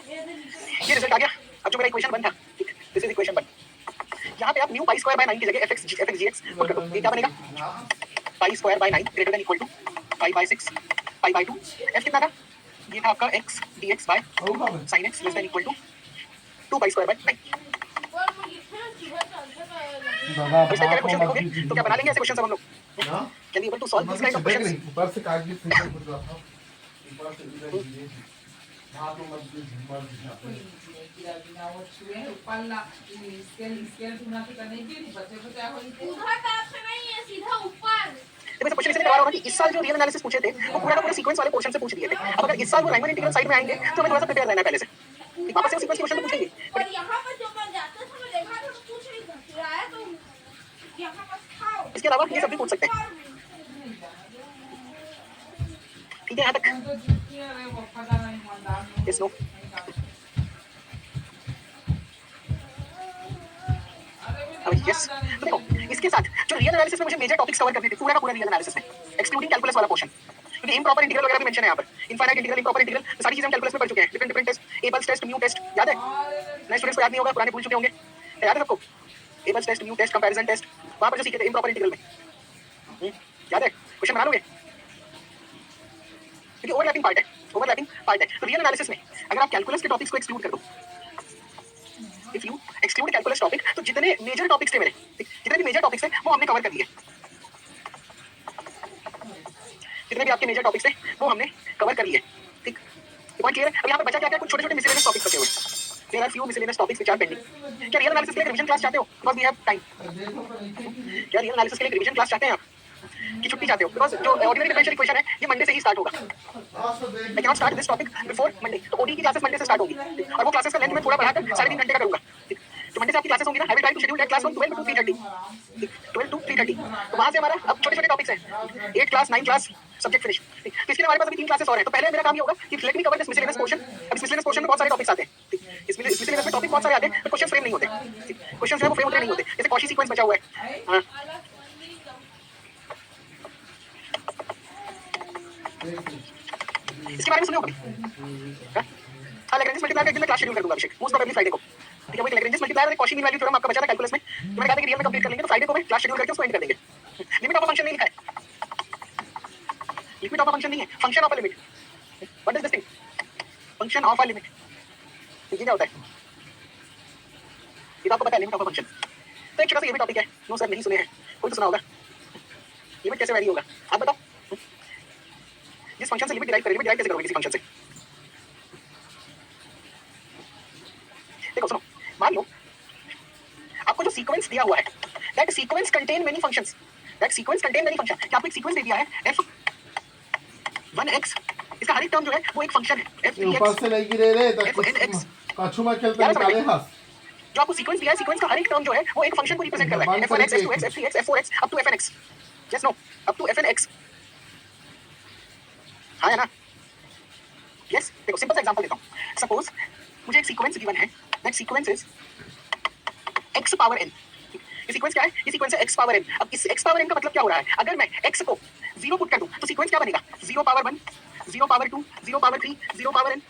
Speaker 1: ये रिजल्ट आ गया। अब जो मेरा इक्वेशन 1 था, ठीक, दिस इज इक्वेशन 1। यहाँ पे आप mu pi²/9 की जगह fx पुट कर दो, ये क्या बनेगा pi²/9 greater than equal to 5/6 pi/2 f कितना था, ये था आपका x dx by sin x less than equal to 2 pi²/9।
Speaker 4: और मुझे लिखना चूहा चलता
Speaker 5: दादा
Speaker 1: अब इस टाइप का क्वेश्चन लिखोगे तो क्या बना लेंगे ऐसे क्वेश्चन सब हम लोग, can you able to solve this kind of questions.
Speaker 5: ऊपर से काट के फिर कुछ रहा था ऊपर से इधर ये हाथ में मत
Speaker 1: देखो क्वेश्चन इसलिए करवा रहा हूं कि इस साल जो रियल एनालिसिस पूछे थे वो पूरा का पूरा सीक्वेंस वाले पोर्शन से पूछ दिए थे। अब अगर इस साल वो राइमन इंटीग्रल साइड में आएंगे तो हमें थोड़ा सा प्रिपेयर रहना है पहले से, वापस से वो सीक्वेंस क्वेश्चन पूछेंगे।
Speaker 4: और यहाँ पर जो मैं जाते समय देखा था तो कुछ नहीं था, फिर आया तो यहाँ पर खाओ।
Speaker 1: इसके अलावा ये सब भी पूछ सकते हैं, ठीक है यहाँ तक यस नो। अब यस तो देखो इसके साथ जो रियल एनालिसिस में मुझे मेजर टॉपिक्स कवर करने थे पूरा का पूरा रियल एनालिसिस में एक्सक्लूडिंग कैलकुलस वाला पोर्शन, क्योंकि इम्प्रॉपर इंटीग्रल वगैरह भी मेंशन है यहाँ पर, इनफाइनाइट इंटीग्रल इम्प्रॉपर इंटीग्रल सारी चीजें हम कैलकुलस में पढ़ चुके हैं। Different different test, Abel's test, mu test याद है, नए स्टूडेंट्स को याद नहीं होगा, पुराने भूल चुके होंगे, याद है सबको Abel's test, mu test, comparison test वहां पर जो सीखे थे इम्प्रॉपर इंटीग्रल में, याद है, क्वेश्चन बना लोगे क्योंकि ओवरलैपिंग पार्ट है। तो रियल एनालिसिस में अगर आप कैलकुलस के टॉपिक्स को एक्सक्लूड कर दो, if you exclude calculus topic तो जितने मेजर टॉपिक्स थे मेरे, जितने भी मेजर टॉपिक्स थे वो हमने कवर कर लिए, जितने भी आपके मेजर टॉपिक्स थे वो हमने कवर कर लिए, ठीक, पॉइंट क्लियर है। अब यहाँ पर बचा क्या है, कुछ छोटे छोटे मिसलेनियस टॉपिक्स बचे हुए, there are few miscellaneous topics which are pending. क्या रियल एनालिसिस के लिए रिवीजन क्लास चाहते हो, बिकॉज़ वी हैव टाइम, क्या रियल एनालिसिस के लिए रिवीजन क्लास चाहते हैं आप कि छुट्टी चाहते हो, बिकॉज़ जो ऑर्डिनरी डिफरेंशियल इक्वेशन है ये मंडे से ही स्टार्ट होगा, I can not start this topic before Monday, तो ओडी की क्लासेस मंडे से स्टार्ट होगी और वो क्लासेस का लेंथ मैं थोड़ा बढ़ाकर 3.5 घंटे का करूंगा, ठीक, तो मंडे से आपकी क्लासेस होंगी ना, I will try to schedule that class from 12 to 3:30, 12 to 3:30, तो वहां से हमारा अब छोटे छोटे टॉपिक्स हैं, 8 क्लास 9 क्लास सब्जेक्ट फिनिश, ठीक, तो इसके लिए हमारे पास अभी 3 क्लासेस और हैं, तो पहले मेरा काम ये होगा कि let me cover this miscellaneous portion. अब इस मिसलेनियस पोर्शन में बहुत सारे टॉपिक्स आते हैं, ठीक, इसमें सिलेबस में टॉपिक बहुत सारे आते हैं पर क्वेश्चन फ्रेम नहीं होते। क्वेश्चन जो है वो फ्रेम होते नहीं होते। जैसे कॉशी सीक्वेंस बचा हुआ है। हाँ इसके बारे में सुने हो कभी? हाँ लैग्रेंज मल्टीप्लायर का एक दिन मैं क्लास शेड्यूल कर दूंगा अभिषेक, मोस्ट प्रोबेबली फ्राइडे को। ठीक है, वो लैग्रेंज मल्टीप्लायर और कॉशी मीन वैल्यू थ्योरम आपका बचा था कैलकुलस में, तो मैंने कहा था कि रियल में कंप्लीट कर लेंगे, तो फ्राइडे को मैं क्लास शेड्यूल करके उसको एंड कर देंगे। लिमिट ऑफ अ फंक्शन नहीं लिखा है, लिमिट ऑफ अ फंक्शन नहीं है, function of a limit. What is this thing? Function of a limit, ये क्या होता है? ये तो आपको पता है लिमिट ऑफ अ फंक्शन। तो एक छोटा सा ये भी टॉपिक है, नो सर नहीं सुने हैं, कोई तो सुना होगा। लिमिट कैसे वैरी होगा आप बताओ? जिस फंक्शन से लिमिट डिराइव करेंगे, डिराइव कैसे करोगे किसी फंक्शन से? देखो सुनो, मान लो आपको जो सीक्वेंस दिया हुआ है, that sequence contain many functions, that sequence contain many function. क्या आपको एक सीक्वेंस दे दिया है f1x, इसका हर एक टर्म जो है वो एक फंक्शन है
Speaker 5: ऊपर
Speaker 1: f3x
Speaker 5: से नहीं गिरे रे
Speaker 1: f(n)x।
Speaker 5: कछु में खेलते निकाले हंस
Speaker 1: जो आपको सीक्वेंस दिया है, सीक्वेंस का हर एक टर्म जो है वो एक फंक्शन को रिप्रेजेंट कर रहा है, f1x f2x f3x f4x up to fnx। Yes no, up to fnx। हाँ है ना? यस देखो सिंपल सा एग्जांपल देता हूँ। सपोज मुझे एक सीक्वेंस गिवन है, that sequence is x power n। ये सीक्वेंस क्या है? ये सीक्वेंस है x पावर n। अब इस x पावर n का मतलब क्या हो रहा है? अगर मैं x को 0 पुट कर दूं तो सीक्वेंस क्या बनेगा? 0 power 1 0 power 2 0 power 3 0 power n।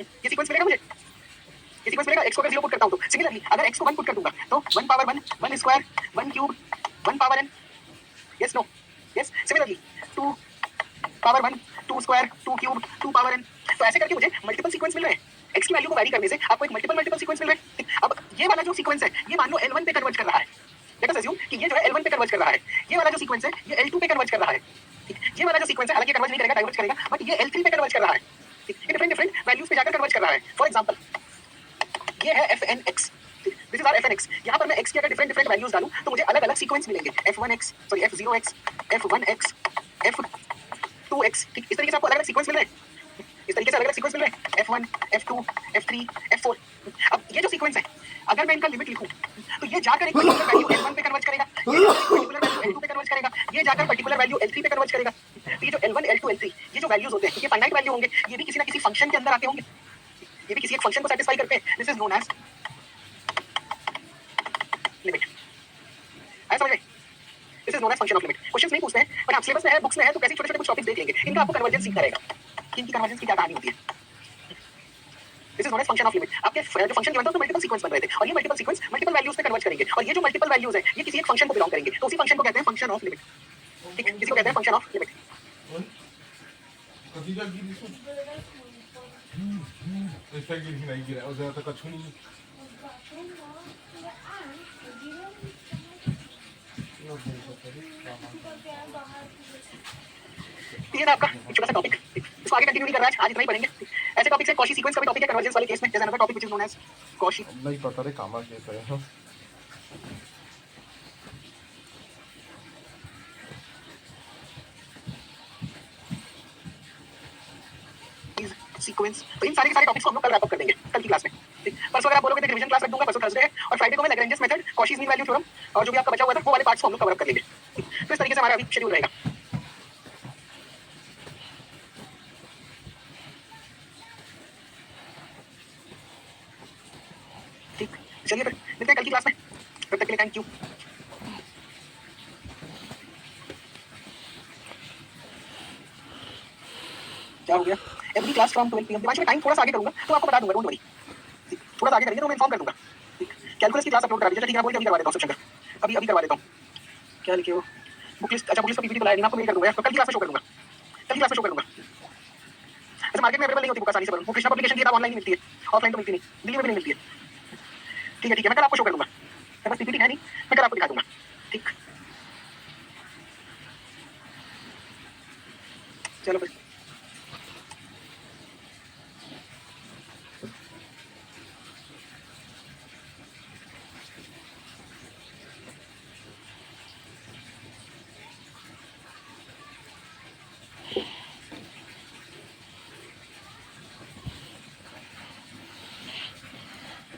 Speaker 1: ये सीक्वेंस मिलेगा मुझे, ये सीक्वेंस मिलेगा। x को अगर 0 पुट करता हूं तो सिमिलरली अगर x को 1 पुट कर दूंगा तो 1 power 1 1 square 1 cube 1 power n। Yes no? Yes similarly 2 power 1 2 square 2 cube 2 power n। तो ऐसे करके मुझे मल्टीपल सीक्वेंस मिल रहे हैं। x की वैल्यू को वैरी करने से आपको एक मल्टीपल सीक्वेंस मिल रहे हैं। अब ये वाला जो सीक्वेंस है ये मान लो L1 पे कन्वर्ज कर रहा है। लेट अस अज्यूम कि ये जो है L1 पे कन्वर्ज कर रहा है। ये वाला जो सीक्वेंस है ये L2 पे कन्वर्ज कर रहा है। ठीक, ये वाला जो सीक्वेंस है हालांकि कन्वर्ज नहीं करेगा, डाइवर्ज करेगा, बट ये L3 पे कन्वर्ज कर रहा है। ठीक, ये डिफरेंट वैल्यूज पे जाकर कन्वर्ज कर रहा है। फॉर एग्जांपल ये है fnx, this is our fnx। यहाँ पर मैं x की अगर डिफरेंट वैल्यूज डालूं तो मुझे अलग अलग सीक्वेंस मिलेंगे, f1x sorry f0x f1x f2x। ठीक, इस तरीके से आपको अलग अलग सीक्वेंस मिल रहे हैं। इस तरीके से अलग अलग सीक्वेंस मिल रहे हैं, f1 f2 f3 f4। अब ये जो सीक्वेंस है अगर मैं इनका लिमिट लिखूं तो ये जाकर एक पर्टिकुलर वैल्यू L1 पे कन्वर्ज करेगा, ये जाकर पर्टिकुलर वैल्यू L2 पे कन्वर्ज करेगा, ये जाकर पर्टिकुलर वैल्यू L3 पे कन्वर्ज करेगा। तो ये जो L1 L2 L3 ये जो वैल्यूज होते हैं ये फाइनाइट वैल्यू होंगे, ये भी किसी ना किसी फंक्शन के अंदर आते होंगे, ये भी किसी एक फंक्शन को सैटिस्फाई करते हैं। This is known as limit. आया समझ में? This is known as function of limit. Questions नहीं पूछते हैं पर आप सिलेबस में है, बुक्स में है, तो कैसे छोटे-छोटे कुछ टॉपिक्स देख लेंगे। इनका आपको कन्वर्जेंस सीखना रहेगा, इनकी कन्वर्जेंस की क्या कहानी होती है। This is known as function of limit. आपके जो फंक्शन गिवन था तो मल्टीपल सीक्वेंस बन रहे थे और ये मल्टीपल सीक्वेंस मल्टीपल वैल्यूज पे कन्वर्ज करेंगे और ये जो मल्टीपल वैल्यूज है ये किसी एक फंक्शन को बिलोंग करेंगे, तो उसी फंक्शन को कहते हैं फंक्शन ऑफ लिमिट। ठीक, किसी को कहते हैं फंक्शन ऑफ लिमिट।
Speaker 5: कभी का गिरी सो ऐसा गिरी नहीं गिरा और ज्यादा कछु नहीं
Speaker 1: ये था आपका एक छोटा सा टॉपिक, इसको आगे कंटिन्यू नहीं कर रहा है, आज इतना ही पढ़ेंगे। ऐसे टॉपिक से कॉशी सीक्वेंस का भी टॉपिक है कन्वर्जेंस वाले केस में, जैसे another topic which is known as Cauchy.
Speaker 5: नहीं पता रे कामा कैसा है।
Speaker 1: सीक्वेंस। तो इन सारे के सारे टॉपिक्स को हम लोग कल रैप अप कर देंगे कल की क्लास में। ठीक, परसों अगर आप बोलोगे तो रिवीजन क्लास रख दूंगा, परसों थर्सडे है, और फ्राइडे को मैं Lagrange's method, Cauchy's mean value theorem और जो भी आपका बचा हुआ था वो वाले पार्ट्स को हम लोग कवर अप कर लेंगे। तो इस तरीके से हमारा अभी शेड्यूल रहेगा। ठीक, चलिए फिर मिलते हैं कल की क्लास में, तब तक के लिए थैंक यू। क्या हो गया? Every class from 12 PM। दिमाग में टाइम थोड़ा सा आगे करूंगा तो आपको बता दूंगा, डोंट वरी। थोड़ा सा आगे करेंगे तो मैं इन्फॉर्म कर दूंगा। ठीक, कैलकुलस की क्लास अपलोड करा दीजिए। ठीक है, बोल के अभी करवा देता हूँ शिवशंकर, अभी करवा देता हूँ। क्या लिखे हो? बुक लिस्ट, अच्छा बुक लिस्ट का पीपीटी बनाया नहीं, आपको मेल कर दूंगा, तो कल की क्लास में शो कर दूंगा, कल की क्लास में शो कर दूंगा। ऐसे मार्केट में अवेलेबल नहीं होती बुक आसानी से, वो कृष्णा पब्लिकेशन की किताब ऑनलाइन मिलती है, ऑफलाइन तो मिलती नहीं, दिल्ली में भी नहीं मिलती है। ठीक है, मैं कल आपको शो कर दूंगा, मेरे पास पीपीटी है नहीं, मैं कल आपको दिखा दूंगा। ठीक, चलो फिर।